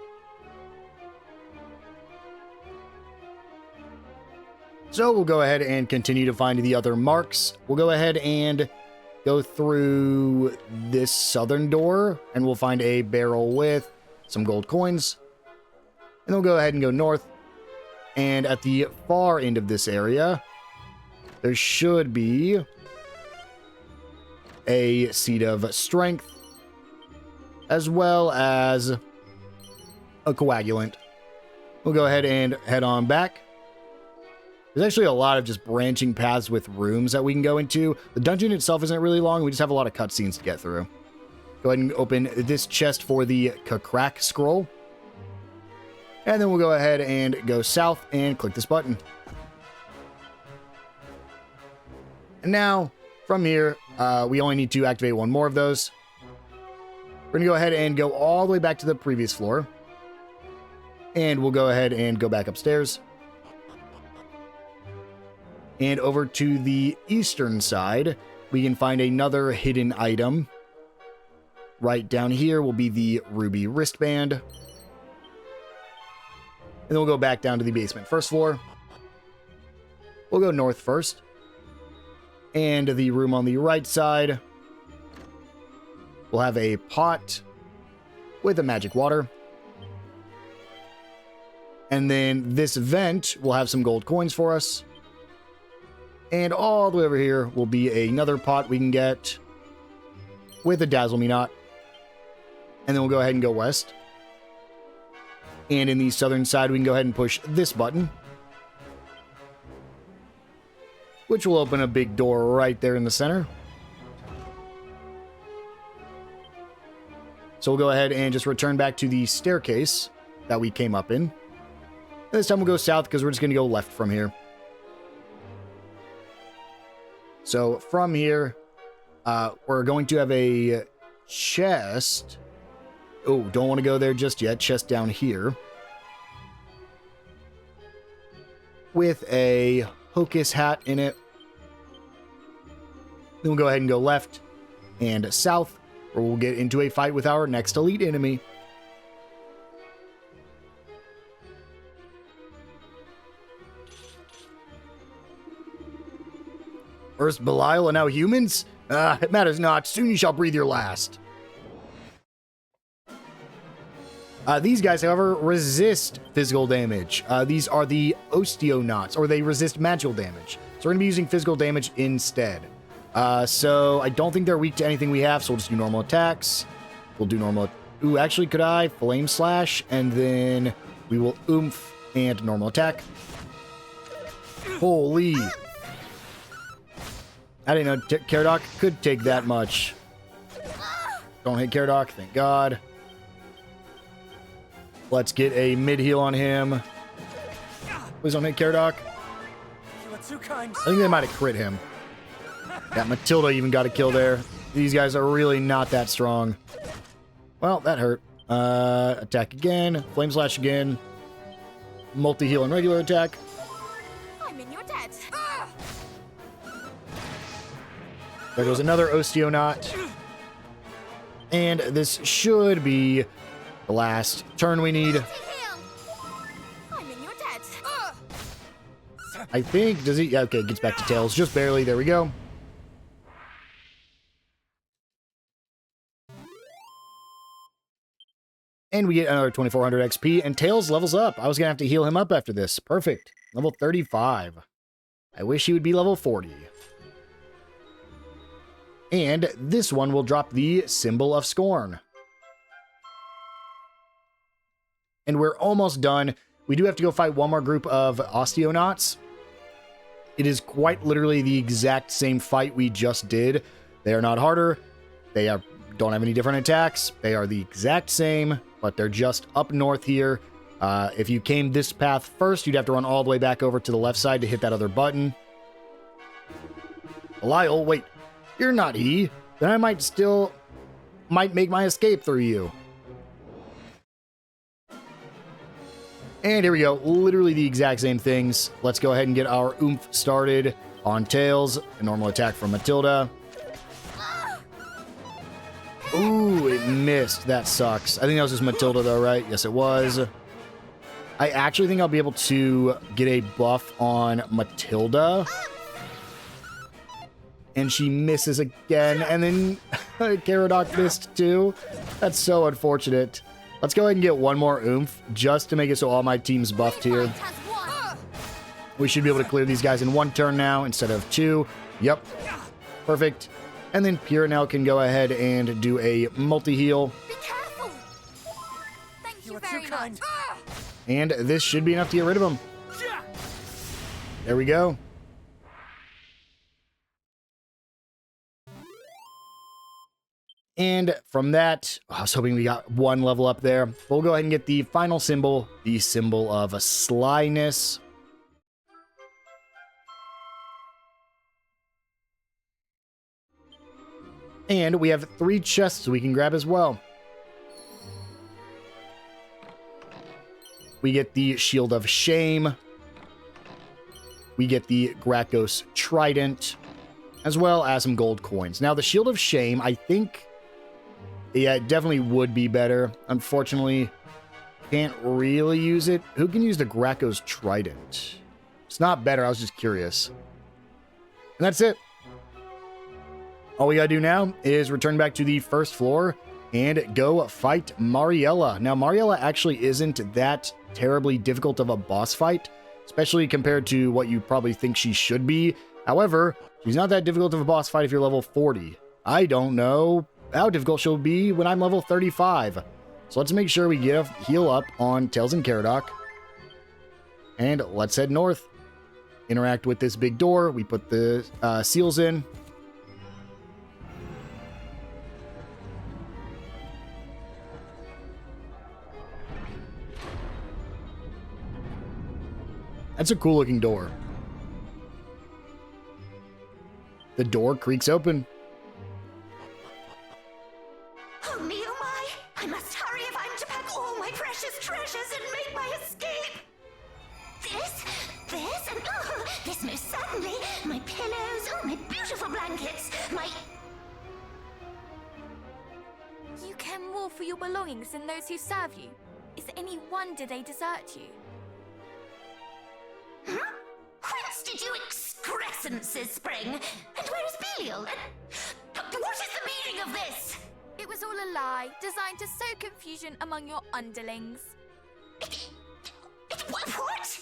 So we'll go ahead and continue to find the other marks. We'll go ahead and go through this southern door, and we'll find a barrel with some gold coins. And then we'll go ahead and go north. And at the far end of this area, there should be a seed of strength, as well as a coagulant. We'll go ahead and head on back. There's actually a lot of just branching paths with rooms that we can go into. The dungeon itself isn't really long. We just have a lot of cutscenes to get through. Go ahead and open this chest for the Crack scroll. And then we'll go ahead and go south and click this button. And now, from here, we only need to activate one more of those. We're going to go ahead and go all the way back to the previous floor. And we'll go ahead and go back upstairs. And over to the eastern side, we can find another hidden item. Right down here will be the ruby wristband. And then we'll go back down to the basement first floor. We'll go north first. And the room on the right side will have a pot with a magic water. And then this vent will have some gold coins for us. And all the way over here will be another pot we can get with a Dazzle Me Not. And then we'll go ahead and go west. And in the southern side, we can go ahead and push this button, which will open a big door right there in the center. So we'll go ahead and just return back to the staircase that we came up in. And this time we'll go south because we're just going to go left from here. So from here, we're going to have a chest. Oh, don't want to go there just yet. Chest down here. With a Hocus hat in it. Then we'll go ahead and go left and south, where we'll get into a fight with our next elite enemy. First Belial and now humans? It matters not. Soon you shall breathe your last. These guys, however, resist physical damage. These are the Osteonauts, or they resist magical damage. So we're going to be using physical damage instead. So I don't think they're weak to anything we have, so we'll just do normal attacks. We'll do normal... Ooh, actually, could I? Flame Slash, and then we will oomph and normal attack. Holy... I didn't know Caradoc could take that much. Don't hit Caradoc, thank God. Let's get a mid-heal on him. Please don't hit Caradoc. I think they might have crit him. Yeah, Matilda even got a kill there. These guys are really not that strong. Well, that hurt. Attack again. Flame Slash again. Multi-heal and regular attack. I'm in your debt. There goes another Osteonaut. And this should be the last turn we need. I'm in your debt. I think, does he? Yeah, okay, gets back to Tails. Just barely. There we go. And we get another 2400 XP, and Tails levels up. I was going to have to heal him up after this. Perfect. Level 35. I wish he would be level 40. And this one will drop the Symbol of Scorn. And we're almost done. We do have to go fight one more group of Osteonauts. It is quite literally the exact same fight we just did. They are not harder. They don't have any different attacks. They are the exact same, but they're just up north here. If you came this path first, you'd have to run all the way back over to the left side to hit that other button. Lyle, wait. You're not he. Then I might make my escape through you. And here we go. Literally the exact same things. Let's go ahead and get our oomph started on Tails. A normal attack from Matilda. Ooh, it missed. That sucks. I think that was just Matilda though, right? Yes, it was. I actually think I'll be able to get a buff on Matilda. And she misses again, and then Caradoc missed too. That's so unfortunate. Let's go ahead and get one more oomph, just to make it so all my team's buffed here. We should be able to clear these guys in one turn now, instead of two. Yep. Perfect. And then Pyrrha now can go ahead and do a multi-heal. Be careful! Thank you very much. And this should be enough to get rid of him. There we go. And from that, I was hoping we got one level up there. We'll go ahead and get the final symbol, the symbol of a slyness. And we have 3 chests we can grab as well. We get the Shield of Shame. We get the Grakos Trident, as well as some gold coins. Now, the Shield of Shame, I think, yeah, it definitely would be better. Unfortunately, can't really use it. Who can use the Grakos Trident? It's not better, I was just curious. And that's it. All we gotta do now is return back to the first floor and go fight Mariella. Now, Mariella actually isn't that terribly difficult of a boss fight, especially compared to what you probably think she should be. However, she's not that difficult of a boss fight if you're level 40. I don't know how difficult she'll be when I'm level 35. So let's make sure we get a heal up on Tails and Caradoc. And let's head north. Interact with this big door. We put the seals in. That's a cool looking door. The door creaks open. Oh me, oh my! I must hurry if I'm to pack all my precious treasures and make my escape! This, and this most certainly! My pillows, oh, my beautiful blankets, my... You care more for your belongings than those who serve you. Is it any wonder they desert you? Huh? Whence did you excrescences spring? And where is Belial? And what is the meaning of this? It was all a lie, designed to sow confusion among your underlings. What?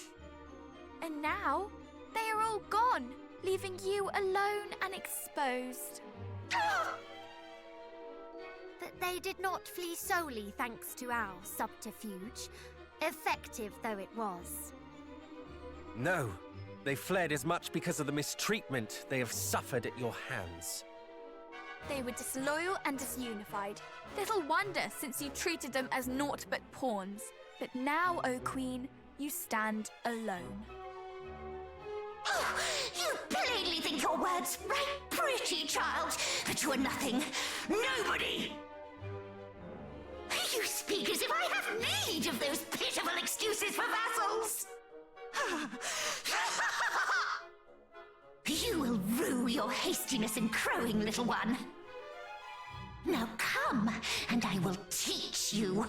And now, they are all gone, leaving you alone and exposed. But they did not flee solely thanks to our subterfuge, effective though it was. No, they fled as much because of the mistreatment they have suffered at your hands. They were disloyal and disunified. Little wonder, since you treated them as naught but pawns. But now, O Queen, you stand alone. Oh, you plainly think your words right pretty, child, but you are nothing. Nobody! You speak as if I have need of those pitiful excuses for vassals! You will rue your hastiness in crowing, little one. Now come, and I will teach you.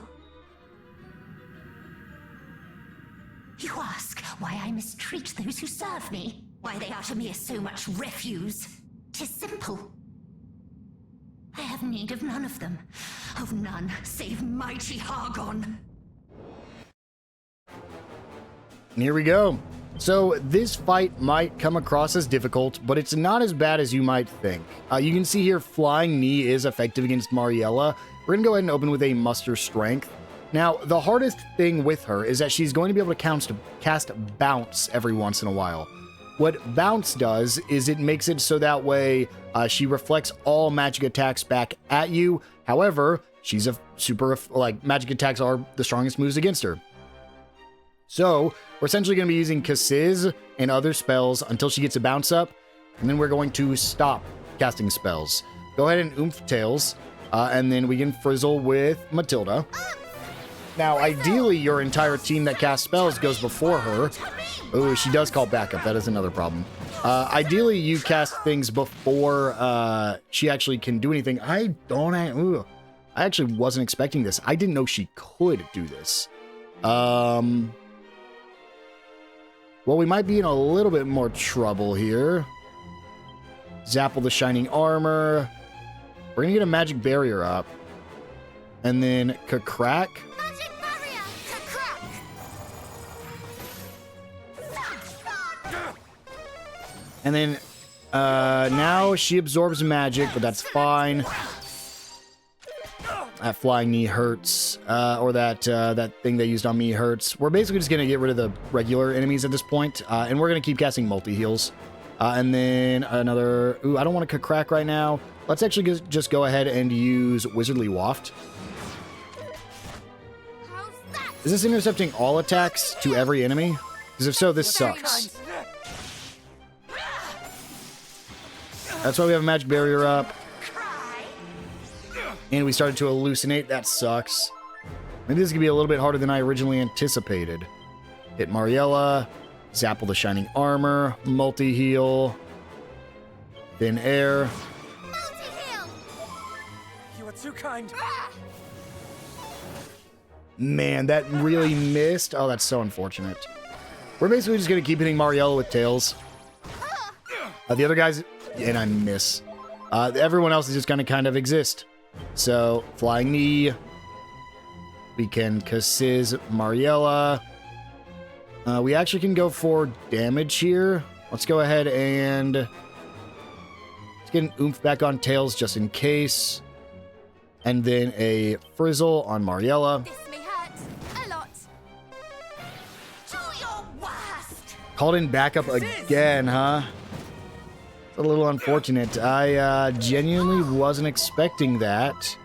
You ask why I mistreat those who serve me, why they are to me as so much refuse. 'Tis simple. I have need of none of them, of none save mighty Hargon. And here we go. So this fight might come across as difficult, but it's not as bad as you might think. You can see here Flying Knee is effective against Mariella. We're going to go ahead and open with a Muster Strength. Now, the hardest thing with her is that she's going to be able to cast Bounce every once in a while. What Bounce does is it makes it so that way she reflects all magic attacks back at you. However, she's a super, magic attacks are the strongest moves against her. So, we're essentially going to be using Kasiz and other spells until she gets a bounce up, and then we're going to stop casting spells. Go ahead and Oomph Tails, and then we can Frizzle with Matilda. Now, ideally, your entire team that casts spells goes before her. Oh, she does call backup. That is another problem. Ideally, you cast things before she actually can do anything. I actually wasn't expecting this. I didn't know she could do this. Well, we might be in a little bit more trouble here. Zapple the shining armor. We're gonna get a magic barrier up. And then crack. Magic barrier! Crack! And then now she absorbs magic, but that's fine. That flying knee hurts, or that thing they used on me hurts. We're basically just gonna get rid of the regular enemies at this point, and we're gonna keep casting multi-heals. And then another... Ooh, I don't want to crack right now. Let's actually just go ahead and use Wizardly Waft. How's that? Is this intercepting all attacks to every enemy? Because if so, this sucks. That's why we have a magic barrier up. And we started to hallucinate. That sucks. Maybe this is going to be a little bit harder than I originally anticipated. Hit Mariella. Zapple the shining armor. Multi-heal. Thin air. Multi-heal! You are too kind. Man, that really missed. Oh, that's so unfortunate. We're basically just going to keep hitting Mariella with tails. The other guys... And I miss. Everyone else is just going to kind of exist. So, flying knee. We can Kasiz Mariella. We actually can go for damage here. Let's go ahead and... Let's get an oomph back on tails just in case. And then a frizzle on Mariella. This may hurt a lot. Do your worst! Called in backup again, huh? It's a little unfortunate. I genuinely wasn't expecting that.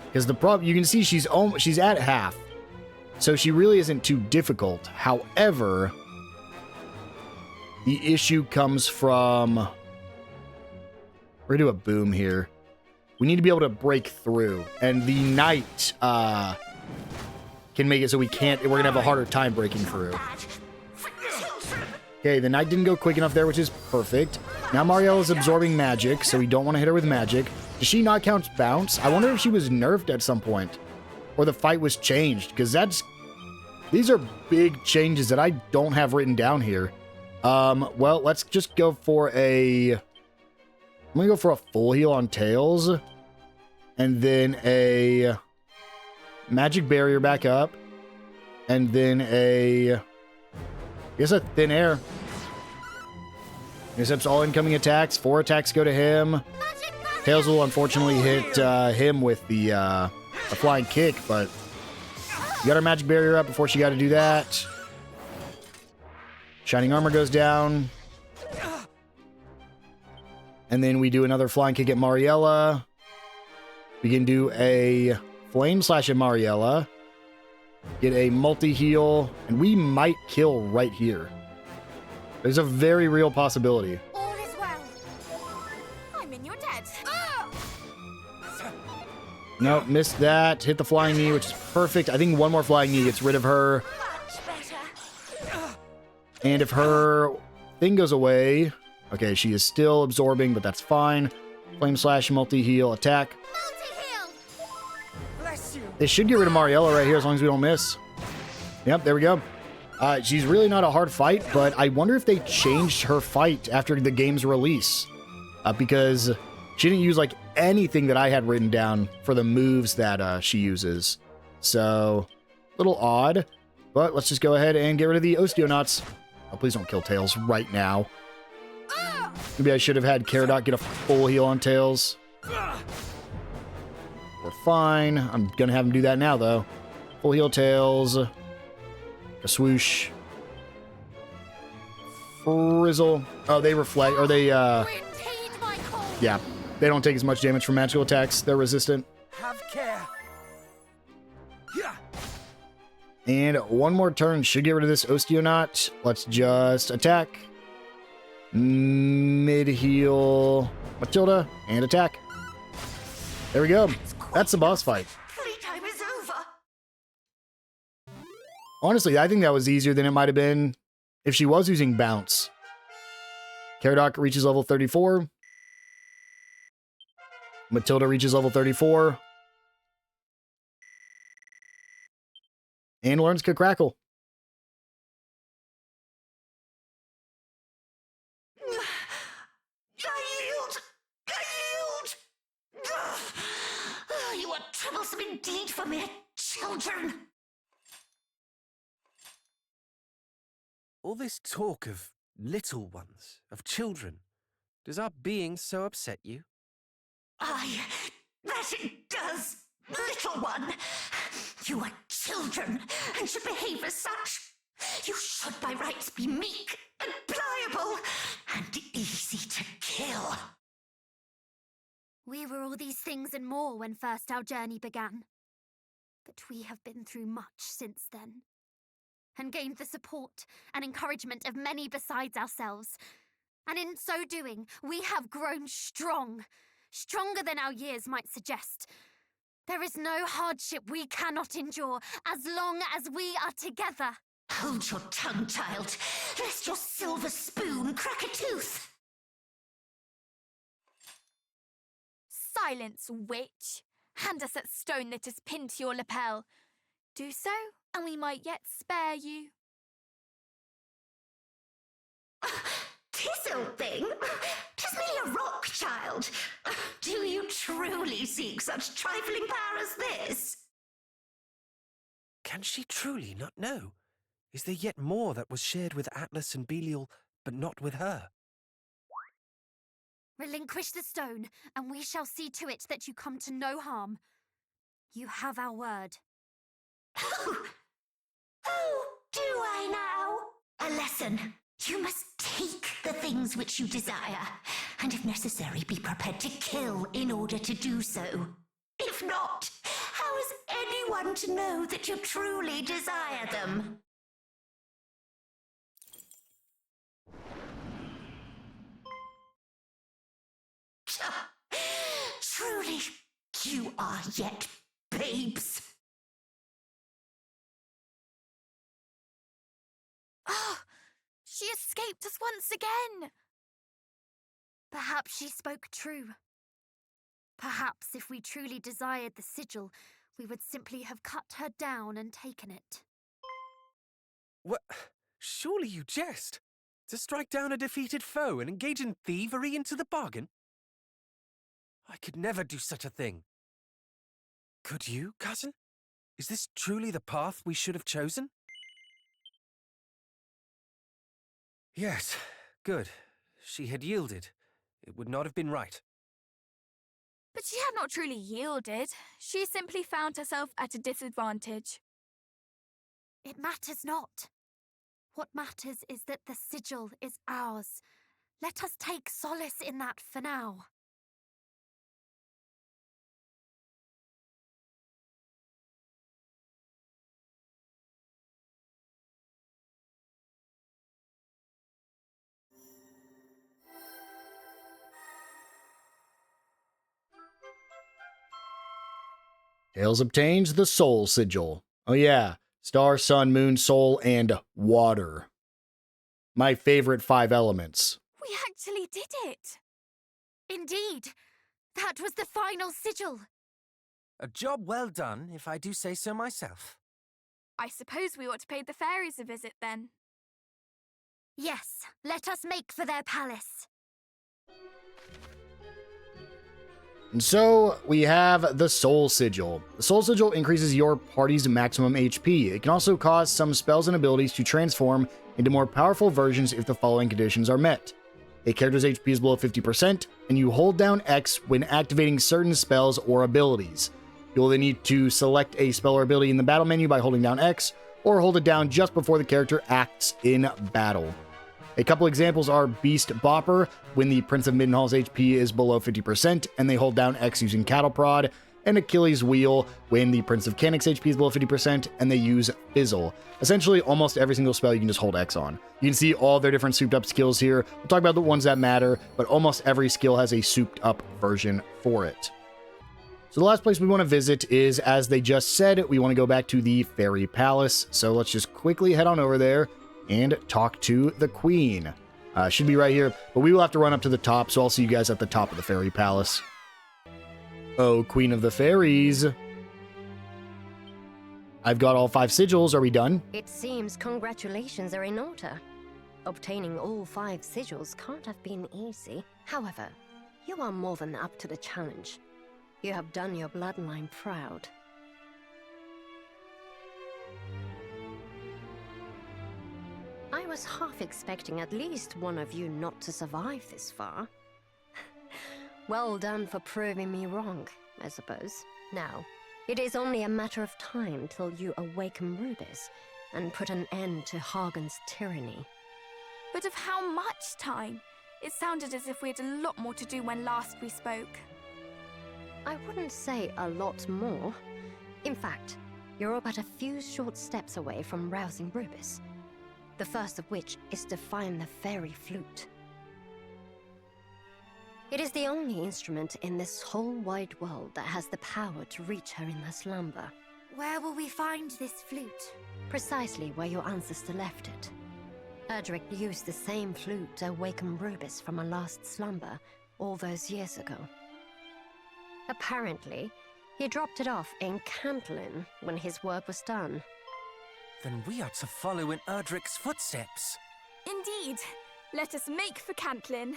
Because the problem, you can see she's at half. So she really isn't too difficult. However, the issue comes from... We're going to do a boom here. We need to be able to break through. And the knight can make it so we're going to have a harder time breaking through. Okay, the knight didn't go quick enough there, which is perfect. Now Mariella's absorbing magic, so we don't want to hit her with magic. Does she not count bounce? I wonder if she was nerfed at some point. Or the fight was changed, because these are big changes that I don't have written down here. Well, let's just go for I'm gonna go for a full heal on Tails. And then a magic barrier back up. And then I guess a thin air. Intercepts all incoming attacks. 4 attacks go to him. Tails will unfortunately hit him with the flying kick, but we got our magic barrier up before she got to do that. Shining armor goes down. And then we do another flying kick at Mariella. We can do a flame slash at Mariella. Get a multi-heal, and we might kill right here. There's a very real possibility. All is well. I'm in your debt. Nope, missed that. Hit the flying knee, which is perfect. I think one more flying knee gets rid of her. Much better. And if her thing goes away... Okay, she is still absorbing, but that's fine. Flame slash, multi-heal, attack. Multi-heal! Bless you. They should get rid of Mariella right here as long as we don't miss. Yep, there we go. She's really not a hard fight, but I wonder if they changed her fight after the game's release. Because she didn't use, like, anything that I had written down for the moves that she uses. So, a little odd. But let's just go ahead and get rid of the Osteonauts. Oh, please don't kill Tails right now. Maybe I should have had Caradoc get a full heal on Tails. We're fine. I'm going to have him do that now, though. Full heal Tails. A swoosh. Frizzle. Oh, they reflect. Or they, Repeat my call! yeah. They don't take as much damage from magical attacks. They're resistant. Have care. Yeah. And one more turn should get rid of this Osteonaut. Let's just attack. Mid-heal Matilda and attack. There we go. That's the boss fight. Playtime is over. Honestly, I think that was easier than it might have been if she was using bounce. Caradoc reaches level 34. Matilda reaches level 34. And learns Crackle. blossom indeed for mere children. All this talk of little ones, of children, does our being so upset you? Aye, that it does, little one. You are children and should behave as such. You should by rights be meek and pliable and easy to kill. We were all these things and more when first our journey began. But we have been through much since then, and gained the support and encouragement of many besides ourselves. And in so doing, we have grown strong, stronger than our years might suggest. There is no hardship we cannot endure as long as we are together. Hold your tongue, child, lest your silver spoon crack a tooth. Silence, witch! Hand us that stone that is pinned to your lapel. Do so, and we might yet spare you. Tis old thing, 'tis merely a rock, child. Do you truly seek such trifling power as this? Can she truly not know? Is there yet more that was shared with Atlas and Belial, but not with her? Relinquish the stone, and we shall see to it that you come to no harm. You have our word. Oh, do I now? A lesson. You must take the things which you desire, and if necessary, be prepared to kill in order to do so. If not, how is anyone to know that you truly desire them? Truly, you are yet babes. Oh, she escaped us once again. Perhaps she spoke true. Perhaps if we truly desired the sigil, we would simply have cut her down and taken it. What? Surely you jest. To strike down a defeated foe and engage in thievery into the bargain? I could never do such a thing. Could you, cousin? Is this truly the path we should have chosen? Yes, good. She had yielded. It would not have been right. But she had not truly yielded. She simply found herself at a disadvantage. It matters not. What matters is that the sigil is ours. Let us take solace in that for now. Tails obtains the Soul Sigil. Oh yeah, Star, Sun, Moon, Soul, and Water. My favorite 5 elements. We actually did it. Indeed, that was the final sigil. A job well done, if I do say so myself. I suppose we ought to pay the fairies a visit then. Yes, let us make for their palace. And so, we have the Soul Sigil. The Soul Sigil increases your party's maximum HP. It can also cause some spells and abilities to transform into more powerful versions if the following conditions are met. A character's HP is below 50%, and you hold down X when activating certain spells or abilities. You'll then need to select a spell or ability in the battle menu by holding down X, or hold it down just before the character acts in battle. A couple examples are Beast Bopper, when the Prince of Middenhall's HP is below 50%, and they hold down X using Cattle Prod, and Achilles' Wheel, when the Prince of Canic's HP is below 50%, and they use Fizzle. Essentially, almost every single spell you can just hold X on. You can see all their different souped up skills here. We'll talk about the ones that matter, but almost every skill has a souped up version for it. So the last place we want to visit is, as they just said, we want to go back to the Fairy Palace. So let's just quickly head on over there and talk to the Queen. Should be right here, but we will have to run up to the top, so I'll see you guys at the top of the Fairy Palace. Oh, Queen of the Fairies. I've got all 5 sigils. Are we done? It seems congratulations are in order. Obtaining all 5 sigils can't have been easy. However, you are more than up to the challenge. You have done your bloodline proud, was half expecting at least one of you not to survive this far. Well done for proving me wrong, I suppose. Now, it is only a matter of time till you awaken Rubis and put an end to Hagen's tyranny. But of how much time? It sounded as if we had a lot more to do when last we spoke. I wouldn't say a lot more. In fact, you're but a few short steps away from rousing Rubis. The first of which is to find the fairy flute. It is the only instrument in this whole wide world that has the power to reach her in her slumber. Where will we find this flute? Precisely where your ancestor left it. Erdrick used the same flute to awaken Rubis from her last slumber all those years ago. Apparently, he dropped it off in Cantlin when his work was done. Then we are to follow in Erdrick's footsteps. Indeed. Let us make for Cantlin.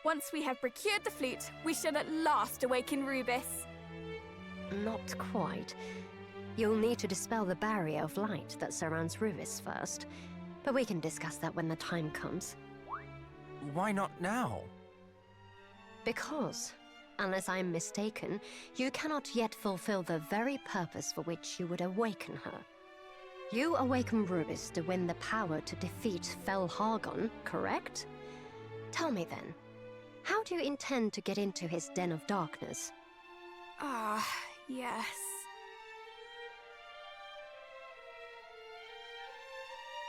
Once we have procured the flute, we shall at last awaken Rubis. Not quite. You'll need to dispel the barrier of light that surrounds Rubis first, but we can discuss that when the time comes. Why not now? Because, unless I'm mistaken, you cannot yet fulfill the very purpose for which you would awaken her. You awaken Rubis to win the power to defeat Fel Hagon, correct? Tell me then, how do you intend to get into his den of darkness? Ah, yes.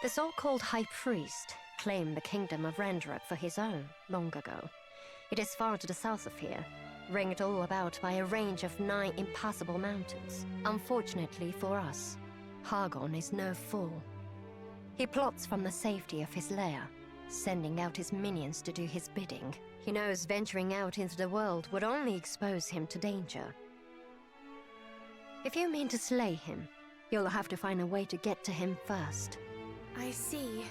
The so-called High Priest claimed the kingdom of Rendrep for his own long ago. It is far to the south of here, ringed all about by a range of 9 impassable mountains. Unfortunately for us, Hagon is no fool. He plots from the safety of his lair, sending out his minions to do his bidding. He knows venturing out into the world would only expose him to danger. If you mean to slay him, you'll have to find a way to get to him first. I see.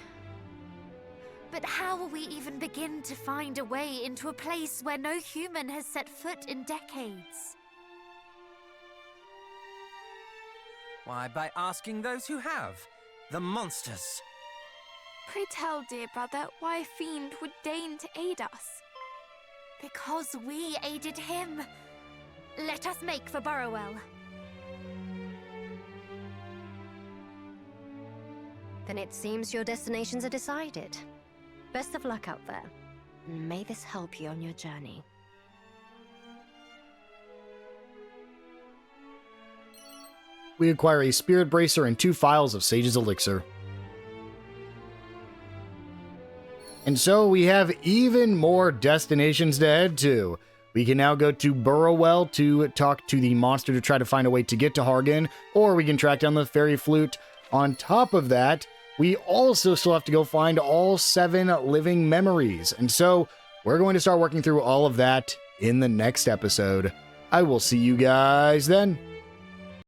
But how will we even begin to find a way into a place where no human has set foot in decades? Why, by asking those who have. The monsters. Pray tell, dear brother, why a fiend would deign to aid us. Because we aided him. Let us make for Burrowell. Then it seems your destinations are decided. Best of luck out there. May this help you on your journey. We acquire a Spirit Bracer and 2 vials of Sage's Elixir. And so we have even more destinations to head to. We can now go to Burrowell to talk to the monster to try to find a way to get to Hargan, or we can track down the fairy flute. On top of that, we also still have to go find all 7 living memories. And so we're going to start working through all of that in the next episode. I will see you guys then.